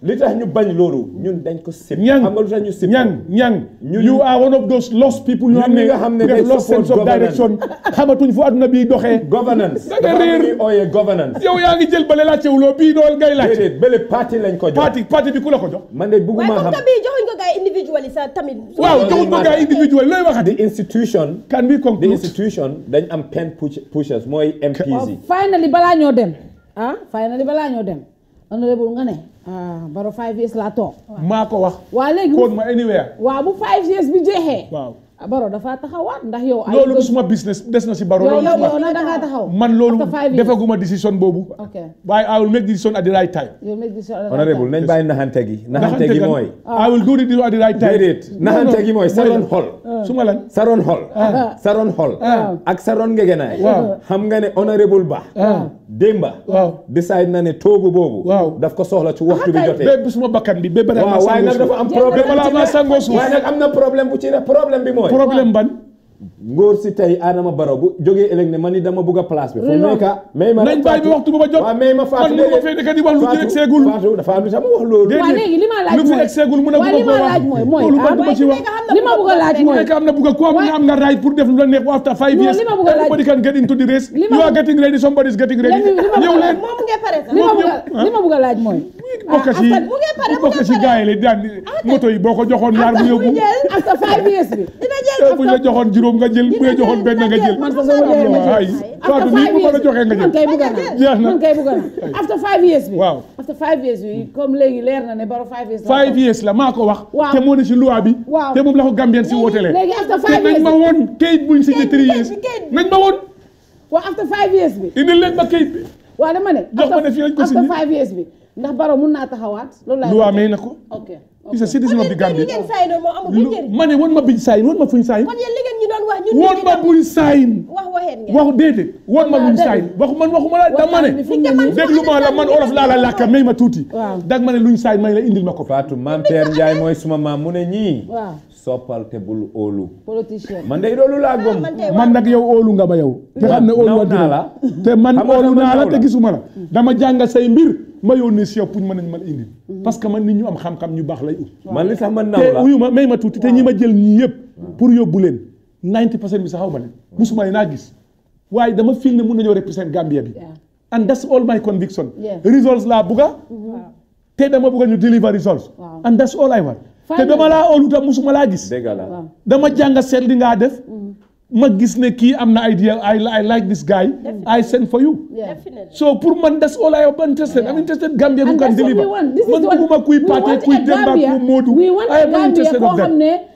li tax ñu bañ loolu ñun dañ ko sip xam nga lu tax ñu sip ñang you are one of those lost people ñu xam ne def lost sense of direction xamatuñ fu àdduna bi doxee governance da nga réer ooyee governance yow yaa ngi jël bale laajtewuloo bii dool ngay laaj déedéet bële parti lañ ko jox parti bi ku la ko jox man de bëgguma xam waaye joxuñ ko gars individually sa tamit waaw joxuñ ko gars individually looy waxati the institution can we conclude the institution dañ am pen pushers mooy MPs yi finally balaa ñoo dem honorable nga ne Barrow 5 years laa toog maa ko wax waa léegi koon ma anywhere waaw bu 5 years bi jeexee waaw Barrow dafa taxawaat ndax yow loolu du suma business des na si Barrow yow na da nga taxaw man loolu defaguma décision boobu waaye I will make decision at the right time honorable nañ bàyyi naxante gi mooy I will do it at the right time déedéet naxante gi mooy saroon xol suma lan saroon xol ak saroon ngegenaay xam nga ne honorable Ba démba decide na ne toogu boobu daf ko soxla ci waxtu bi jotee bépp suma bakkan bi bépp waaw waaye nag dafa am problème balaa ma sangoo suuf waaye nag am na problème bu ci ne problème bi mooy problème ban ngóor si tey Adama Barrow bu jógee ëllëg ne man ni dama bugg a place bi fu nekk may ma nañ bàyyi bi waxtu bu ma jot waaw may ma faatu man ma fay nekk di wax lu ci egg seegul faatu dafa am lu sama wax loolu waaw léegi li ma laaj lu fi egg seegul mu ne bu ma ko wax loolu man du ma ci wax li ma bugg a laaj mooy nekk am na bugg a ko am nga right pour def lu la neex bu after 5 years everybody can get into the race you are getting ready somebody is getting ready ñëw leen li ma bugg a laaj mooy bokk ci gars yi la daan moto yi boo ko joxoon ñaar mu yóbbu after 5 years bi bu ñu la joxoon juróom nga jël bu ñu joxoon benn nga jël ay Fatou nii bu ko la joxee nga jël man kay bugg na after 5 years bi waaw after 5 years bi comme léegi leer na ne Barrow 5 years 5 years la maa ko wax te moo ne si loi bi te moom la ko Gambien si wootelee léegi after 5 years nañ ma woon kayit buñ signé 3 years nañ ma woon waaw after 5 years bi indil leen ma kayit bi waaw dama ne jox ma ne fii lañ ko signé after 5 years bi ndax Barrow mun naa taxawaat loolu la loi may na ko ok is a citizen of the Gambia ma ne woon ma biñ sign woon ma fuñ sign woon ma buñ sign waxu déedéet woon ma luñ sign waxuma la dama ne déglu ma la man olof laa la làkka may ma tuuti dag ma ne luñ sign may la indil ma ko Fatou Mame Père Ndiaye mooy suma maam mu ne ñii soppal te bul óolu politicien man de loolu laa gëm man nag yow óolu nga ma yow te xam ne óolu naa la te man óolu naa la te gisuma la dama jàngal say mbir ma yónnee si yow pour mën nañ ma la indil parce que man nit ñu am xam-xam ñu baax lay ut man li tax man naw la te uyu ma may ma tuuti te ñi ma jël ñii yëpp pour yóbbu leen 90% bi sax xaw ma leen musuma leen naa gis waaye dama feel ne mun nañoo represent Gambia bi and that's all my conviction results laa bugga te dama bugga ñu deliver results and that's all I want te dama laa óolu tam musuma laa gis dama jànga seet li ngaa def ma gis ne kii am na idea I like this guy I send for you so pour man that's all I am interested I'm interested Gambia who can deliver man bëgguma kuy Paate kuy Demba kuy Modou I am interested of that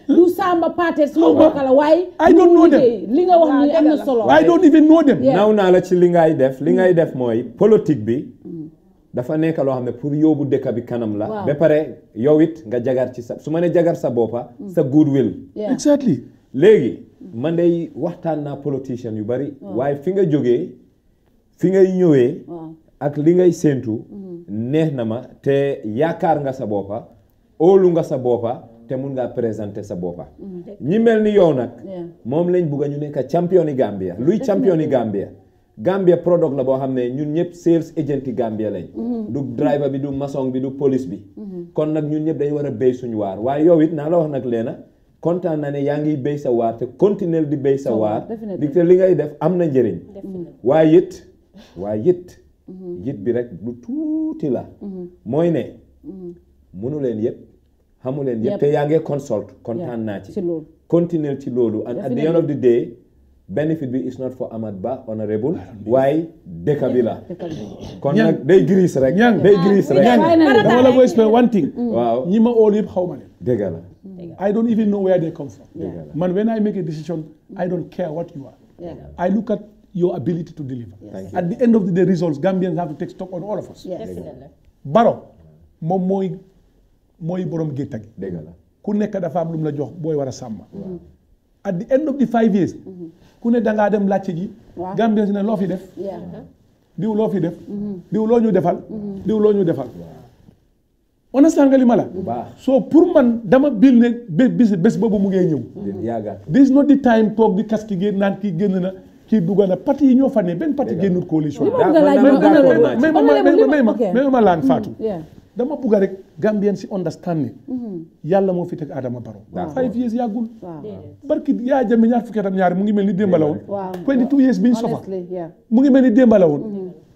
du Samba Paate suma bokk la waaye I don't know them li nga wax ni am na solo I don't even know them naw naa la ci li ngay def mooy politique bi dafa nekk loo xam ne pour yóbbu dëkk bi kanam la ba pare yow it nga jagar ci sa su ma ne jagar sa boppa sa goodwill exactly léegi man day waxtaan naa politicien yu bari waaye fi nga jógee fi ngay ñëwee ak li ngay séentu neex na ma te yaakaar nga sa boppa óolu nga sa boppa te mun ngaa présenter sa boppa ñi mel ni yow nag moom lañ bugg a ñu nekk champion yi Gambia luy champion yi Gambia product la boo xam ne ñun ñëpp sales agent yi Gambia lañ du driver bi du maçon bi du police bi kon nag ñun ñëpp dañu war a béy suñu waar waaye yow it naa la wax nag leena kontaan na ne yaa ngi béy sa waar te continuer di béy sa waar di te li ngay def am na njëriñ waaye it bi rek lu tuuti la mooy ne mënu leen yëpp xamu leen yëpp te yaa ngi consult kontaan naa ci continuer ci loolu and at the end of the day benefit bi is not for Amat Bah honorable waaye dëkk bi la kon nag day gris rek dama la ko explain one thing waaw ñi ma óolu yëpp xaw ma leen dëgg la I don't even know where they come from man when I make a decision I don't care what you are I look at your ability to deliver at the end of the day results Gambians have to take stock on all of us Barrow moom mooy borom gétta gi ku nekk dafa am lu mu la jox booy war a sàmm at the end of the 5 years ku ne dangaa dem laajte ji Gambien si ne loo fi def diw loo fi def diw loo ñu defal diw loo ñu defal understand nga li ma la so pour man dama bil ne bés boobu mu ngee ñëw this is not the time toog di kas ki génn naan kii génn na kii dugg na parti yi ñoo fa ne benn parti génnul coalition may ma laan Fatou dama bugg rek Gambien si understand ne yàlla moo fi teg Adama Barrow 5 years yàggul barki yaa jëme ñaar fukki at ak ñaar mu ngi mel ni démba la woon 22 years biñ sofa mu ngi mel ni démba la woon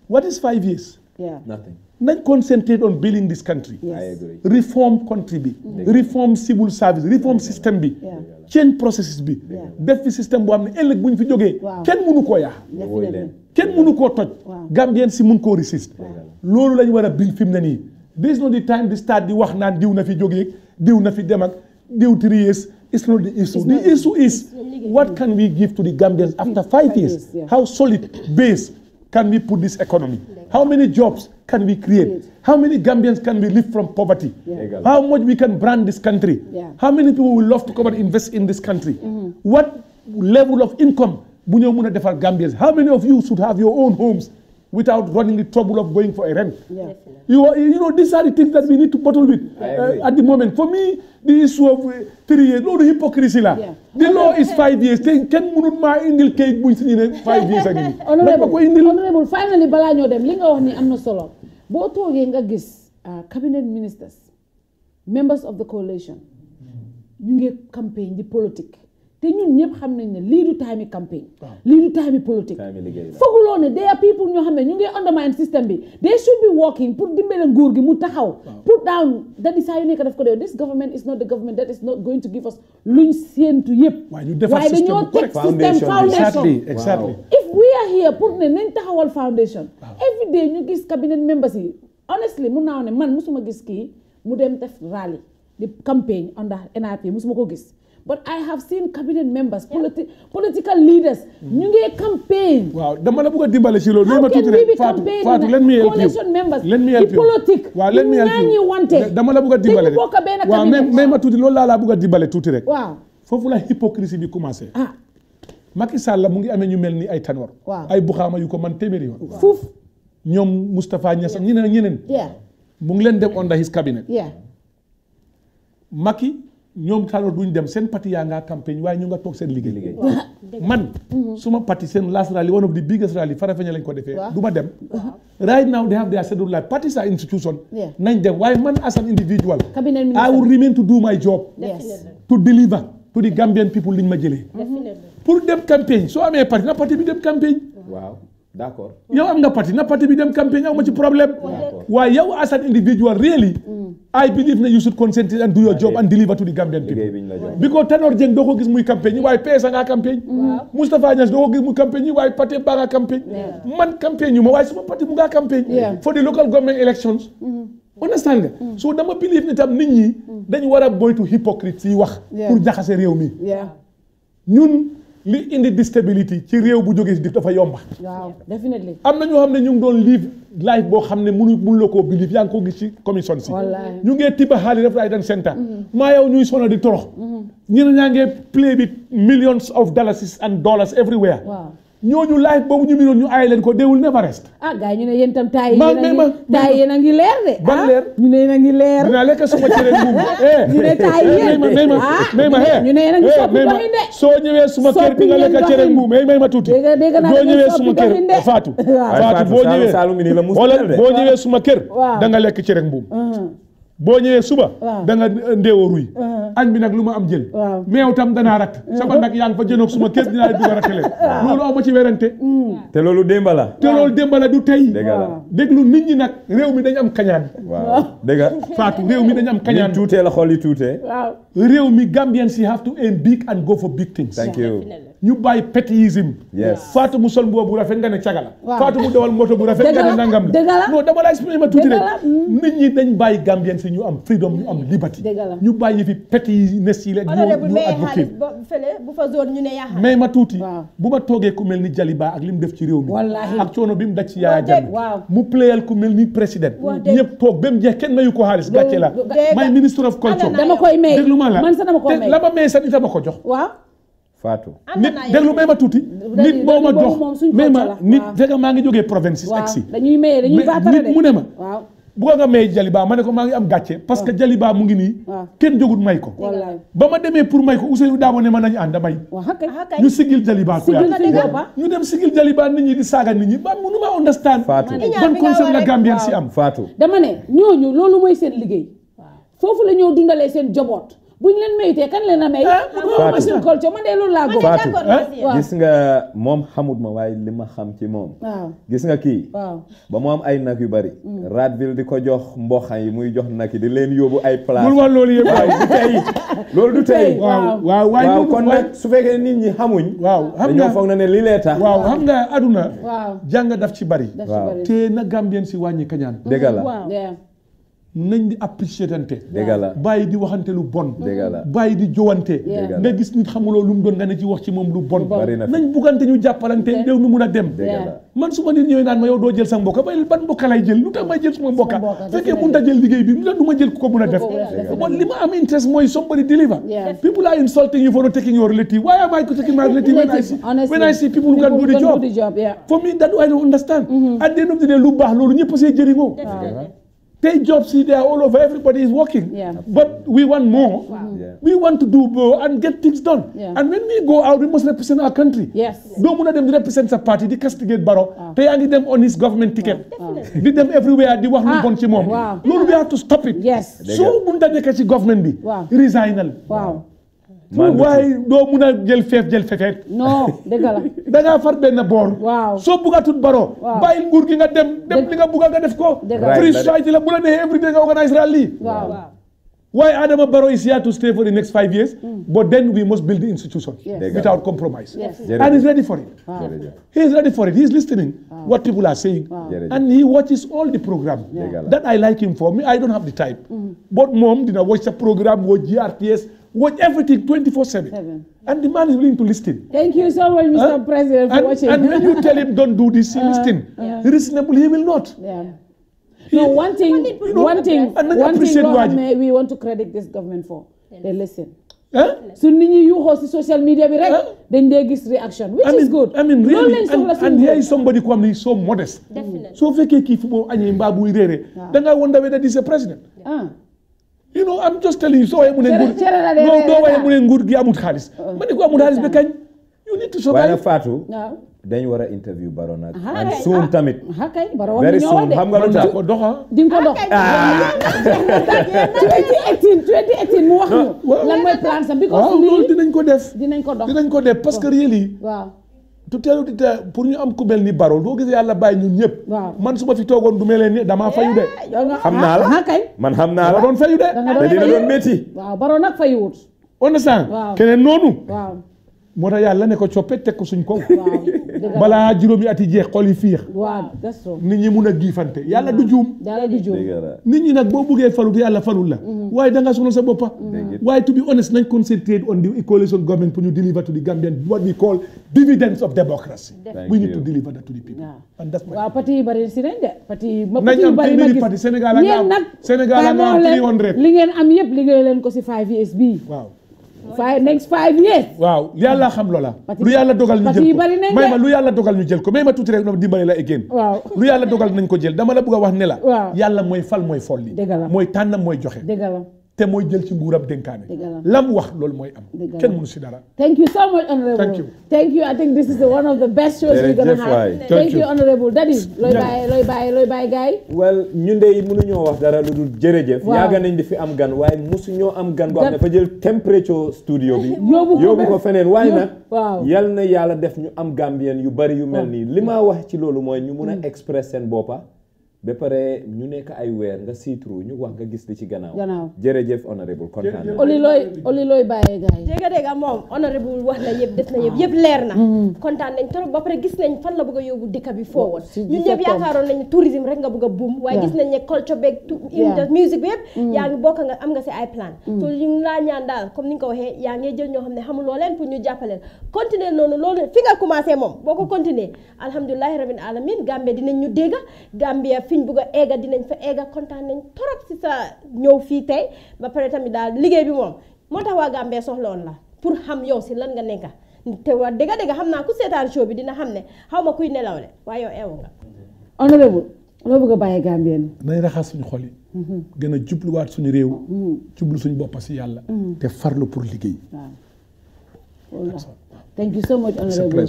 what is 5 years nothing nañ concentrate on building this country reform country bi reform civil service reform system bi change processes bi def fi système boo xam ne ëllëg bu ñu fi jógee kenn mënu koo yaa kenn mënu koo toj Gambien si mun koo resist loolu lañ war a build fi mu ne nii this is not the time to start di wax naan diw na fi jógee diw na fi dem ak diw 3 years it's not the issue the issue is what can we give to the Gambians after 5 years how solid base can we put this economy how many jobs can we create how many Gambians can we lift from poverty how much we can brand this country how many people will love to come and invest in this country what level of income bu ñoo mën a defal Gambians how many of you should have your own homes without running the trouble of going for a rent. You know, these are the things that we need to battle with at the moment. For me, the issue of 3 years, no, the hypocrisy la. The law is 5 years. Can munut ma indil cake bu in 5 years again. Honorable, finally bala ñoo dem li nga wax ni am na solo. Boo toogee nga gis cabinet ministers, members of the coalition, ñu ngi campaign di politique. te ñun ñëpp xam nañ ne lii du time campaign lii du time politique fooguloo ne there are people ñoo xam ne ñu ngi undermine système bi they should be working pour dimbale nguur gi mu taxaw put down that is saa yu nekk daf ko def this government is not the government that is not going to give us luñ séentu yëpp waaye dañoo teg système foundation if we are here pour ne nañ taxawal foundation every day ñu gis cabinet members yi honestly mun naa ne man musuma gis kii mu dem def rally di campaign under NRP musuma ko gis but I have seen cabinet members, political leaders, ñu ngi campaign. Waaw dama la bëgg a dimbale ci loolu. How can we be campaigning? Let me help you. Coalition members. Let me help you. Politique. Waaw let me help you. Dama la bëgg a dimbale. Waaw mais ma tuuti loolu laa la bëgg a dimbale tuuti rek. Waaw. Foofu la hypocrisie bi commencé. Macky Sall mu ngi amee ñu mel ni ay Tanor. Ay Buxaama yu ko man téeméeri yoon. Fuuf. Ñoom Moustapha Niass ñeneen ñeneen. Mu ngi leen dem under his cabinet. Macky ñoom Tanor duñ dem seen parti yaa ngaa campagne waaye ñu nga toog seen liggéey man suma parti seen last rally one of the biggest rally Farafenni lañ ko defee du ma dem right now they have their schedule like parties are institution nañ dem waaye man as an individual I will remain to do my job to deliver to the Gambian people liñ ma jëlee pour dem campagne soo amee parti na parti bi dem campagne waaw d'accord yow am nga parti na parti bi dem campagne aw ma ci problème waaye yow as an individual really I believe that you should concentrate and do your job and deliver to the Gambian people. Because Tanor Dieng doo ko gis muy campagne waaye PS nga campagne. Moustapha Niasse doo ko gis muy campagne waaye parti ba nga campagne. Man campagne yu ma waaye suma parti mu nga campagne. For the local government elections. Understand nga? So dama believe ne tam nit ñi dañu war a boytu hypocrite yi wax pour jaxase réew mi. Ñun li indi instability ci réew bu jógee si dafa yomba. Waaw, definitely. Am na ñoo xam ne ñu ngi doon live life boo xam ne mënu la koo believe yaa ngi ko gis ci commission si. ñu ngee tiba xaalis def right and center. maa yow ñuy sonal di torox. ñeneen ñaa ngee play with millions of dollars and dollars everywhere. ñooñu live boobu ñu minoon ñu aaye leen ko they will never rest. gars yi ñu ne yéen tam taay yéen a ngi leer de. ban leer ñu ne yéen a ngi leer. dinaa lekk suma cere mbuum. ñu ne taay yéen may ma ñu ne yéen a ngi soppi doxin de. soo ñëwee suma kër di nga lekk cere mbuum may ma tuuti. dégg naa boo ñëwee suma kër Fatou boo ñëwee suma kër da nga lekk cere mbuum. boo ñëwee suba da nga ndeewoo ruy añ bi nag lu ma am jël meew tam danaa rat sama nag yaa ngi fa jënoog suma kër dinaa dugg a ratale loolu aw ma ci werante te loolu démba la du tey déglu nit ñi nag réew mi dañ am kañaan dégg nga Fatou réew mi dañ am kañaan tuutee la xool yi tuutee réew mi Gambians have to aim big and go for big things. Thank you. ñu bàyyi pettyism. Fatou mu sol mbubb bu rafet nga ne caga la. Fatou mu dawal moto bu rafet nga ne nangam la. non dama la expliqué ma tuuti rek. nit ñi dañ bàyyi Gambians yi ñu am freedom ñu am liberty. ñu bàyyi fi pettiness yi la ñu advocate. bu fa zone ñu ne yaa mais ma tuuti. bu ma toogee ku mel ni Jaliba ak li mu def ci réew mi. ak coono bi mu daj ci Yaya Jammeh. mu playal ku mel ni président. ñëpp toog ba mu jeex kenn mayu ko xaalis gàcce la. may minister of culture. dama koy may man sax dama koy may la ma may sax nit ma ko jox. Fatou nit déglu may ma tuuti nit moo ma jox may ma nit fekk maa ngi jógee province exi dañuy baatare de nit mu ne ma bu nga may Jaliba ma ne ko maa ngi am gàcce parce que Jaliba mu ngi nii kenn jógut may ko ba ma demee pour may ko Ousseynou Dabo ne ma nañu ànd may ñu sigil Jaliba ko ñu dem sigil Jaliba nit ñi di saaga nit ñi ba mënu ma understand ban concept la Gambien si am Fatou dama ne ñooñu loolu mooy seen liggéey foofu la ñoo dundalee seen joboot buñ leen maytee kan leen a may. Fatou seen culture man de loolu laa gëm. Fatou gis nga moom xamut ma waaye li ma xam ci moom. gis nga kii. ba mu am ay nag yu bari. Radville di ko jox mboxam yi muy jox nag yi di leen yóbbu ay place. bul wax loolu yëpp waaye du tey. loolu du tey. waaw kon nag su fekkee nit ñi xamuñ. xam nga foog na ne lii lee tax. xam nga aduna. jàng daf ci bari. te na Gambien si wàññi kañaan. dëgg la. nañ di apprécier tante dëgg la bàyyi di waxante lu bon dëgg la bàyyi di jowante nga gis nit xamuloo lu mu doon nga ne ci wax ci moom lu bon nañ buggante ñu jàppalante réew mi mun a dem man su ma nit ñëwee naan ma yow doo jël sa mbokka bay ban mbokka lay jël lu tax may jël suma mbokka fekkee mun ta jël liggéey bi lu tax du ma jël ku ko mun a def bon li ma am interest mooy somebody deliver people are insulting you for not taking your relative why am I taking my relative when I see people who can do the job for me that I don't understand at the end of the day lu baax loolu ñëpp see jëriñoo They jobs see they are all over. Everybody is working, but we want more. We want to do more and get things done. And when we go out, we must represent our country. Don't want them to represent a party. They castigate Barrow. They need them on his government ticket. Lead them everywhere. They want to bunch mom. No, we have to stop it. So, bunta nekasi government bi resign. waaye doo mun a jël fefeet non dëgg la da ngaa far benn boor soo buggatut baro bàyyi nguur gi nga dem li nga bugga nga def ko free society la bu la neexee every day nga organise rally why Adama Barrow is here to stay for the next 5 years but then we must build the institution without compromise and he's ready for it he's ready for it he's listening what people are saying and he watches all the program that I like him for me I don't have the time but mom dina watch the program watch GRTS watch everything 24/7. And the man is willing to listen. Thank you so much, Mr. President, for watching. And when you tell him don't do this, he listen. Reasonable, he will not. No, one thing we want to credit this government for. They listen. So nit ñi yu xool ci social media bi rek dañ dee gis reaction which is good. I mean really and here is somebody who is so modest. So fekkee kii fu mu añee mbaa buy réere da nga wonder whether this is a president. You know, I'm just telling you, so I'm nguur gi amut xaalis. Ma ne ko amut xaalis ba kañ. You need to survive. Waaye Fatou. dañu war a interview Barrow nag. and soon tamit. very soon xam nga lu tax ko doxa. di nga ko dox. 2018 mu wax ñu. lan mooy plan sam. waaw loolu dinañ ko def. dinañ ko dox parce que really. waaw. tu teelu di pour ñu am ku mel ni Barrow boo gisee yàlla bàyyi ñun ñëpp. man su ma fi toogoon du mel ni damaa fayu de. xam naa la man xam naa la doon fayu de. te dina doon métti. waaw Barrow nag fayuwut. understand keneen noonu. moo tax yàlla ne ko coppe teg ko suñ kaw. balaa juróomi ati jeex xol yi fiix. nit ñi mun a giifante yàlla du juum. nit ñi nag boo buggee falu yàlla falul la. waaye da nga sonal sa boppa. waaye to be honest nañ concentrate on the coalition government pour ñu deliver to the Gambian what we call dividends of democracy. We need to deliver that to the people. and that's my. waaw parti yi bari si nañ de. parti yi bari ma gis parti Sénégal nga am 300. li ngeen am yëpp liggéey leen ko si 5 years bii. waaw. next 5 years. waaw yàlla xam loola. lu yàlla dogal ñu jël ko may ma lu yàlla dogal ñu jël ko may ma tuuti rek dimbali la again. waaw lu yàlla dogal nañ ko jël dama la bëgg a wax ne la. waaw yàlla mooy fal mooy folli. dëgg la mooy tànnam mooy joxe. dëgg la te mooy jël ci nguuram dénkaane. dëgg la lam wax loolu mooy am. kenn mënu si dara. thank you so much honorable. thank you I think this is one of the best shows we're gonna have. thank you honorable Daddy looy bàyyi gars yi. well ñun de mënuñoo wax dara lu dul jërëjëf. yaaga nañ di fi am gan waaye mosuñoo am gan boo xam ne dafa jël temperature studio bi. yóbbu ko feneen waaye nag. yal na yàlla def ñu am Gambien yu bari yu mel nii li ma wax ci loolu mooy ñu mun a express seen boppa ba pare ñu nekk ay weer nga siitru ñu wax nga gis li ci gannaaw. jërëjëf honorable kontaan na. oli looy bàyyee gars yi. dégg moom honorable wax na yëpp def na yëpp leer na. kontaan nañ trop ba pare gis nañ fan la bëgg a yóbbu dëkk bi forward. ñun ñëpp yaakaaroon nañ tourisme rek nga bëgg a boom. waaye gis nañ ne culture beeg musique bi yëpp. yaa ngi bokk nga am nga si ay plan. so ñu ngi laa ñaan daal comme ni nga ko waxee yaa ngi jël ñoo xam ne xamuloo leen pour ñu jàppaleen continuer noonu loolu fi nga commencé moom boo ko continuer alhamdulilahi rabbil alamin Gambia dinañ ñu dégg Gambia fiñ bëgg a eega dinañ fa eega kontaan nañ torop si sa ñëw fii tey ba pare tamit daal liggéey bi moom moo tax waa Gambie soxla woon la pour xam yow si lan nga nekka te waa dëgg xam naa ku seetaan show bi dina xam ne xaw ma kuy nelaw le waaye yow eewu nga honorable loo bëgg a bàyyi Gambien nañ raxas suñu xol yi gën a jubluwaat suñu réew jublu suñu boppa si yàlla te farlu pour liggéey thank you so much honorable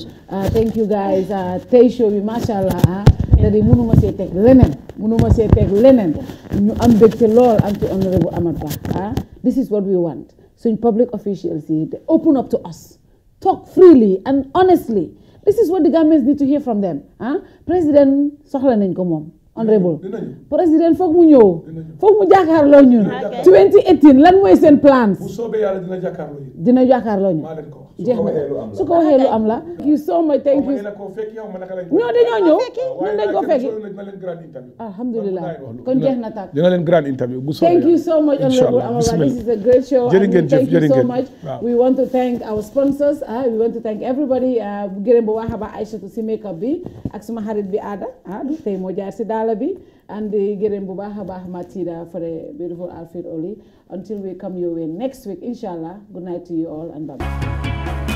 thank you guys tey show bi masha Allah Daddy mënuma see teg leneen ñu am mbégte lool am ci honorable Amat Bah this is what we want suñ public officials yi they open up to us talk freely and honestly this is what the Gambians need to hear from them président soxla nañ ko moom honorable président foog mu ñëw foog mu jàkkaarloo ñun 2018 lan mooy seen plans bu soobee yàlla dina jàkkaarloo ñun jeex na su ko waxee lu am la thank you so much thank you ñoo dañoo ñëw ñun dañ ko fekki alhamdulilah kon jeex na tàkk dina leen grand interview bu soobee thank you so much honorable Amat Bah this is a great show and thank you so much we want to thank our sponsors we want to thank everybody gërëm bu baax a baax Aïssatou si make-up bi ak suma xarit bi Ada du tey moo jaar si daala bi and gërëm bu baax a baax Matida for the beautiful outfit Oli until we come your way next week inshallah good night to you all and bye bye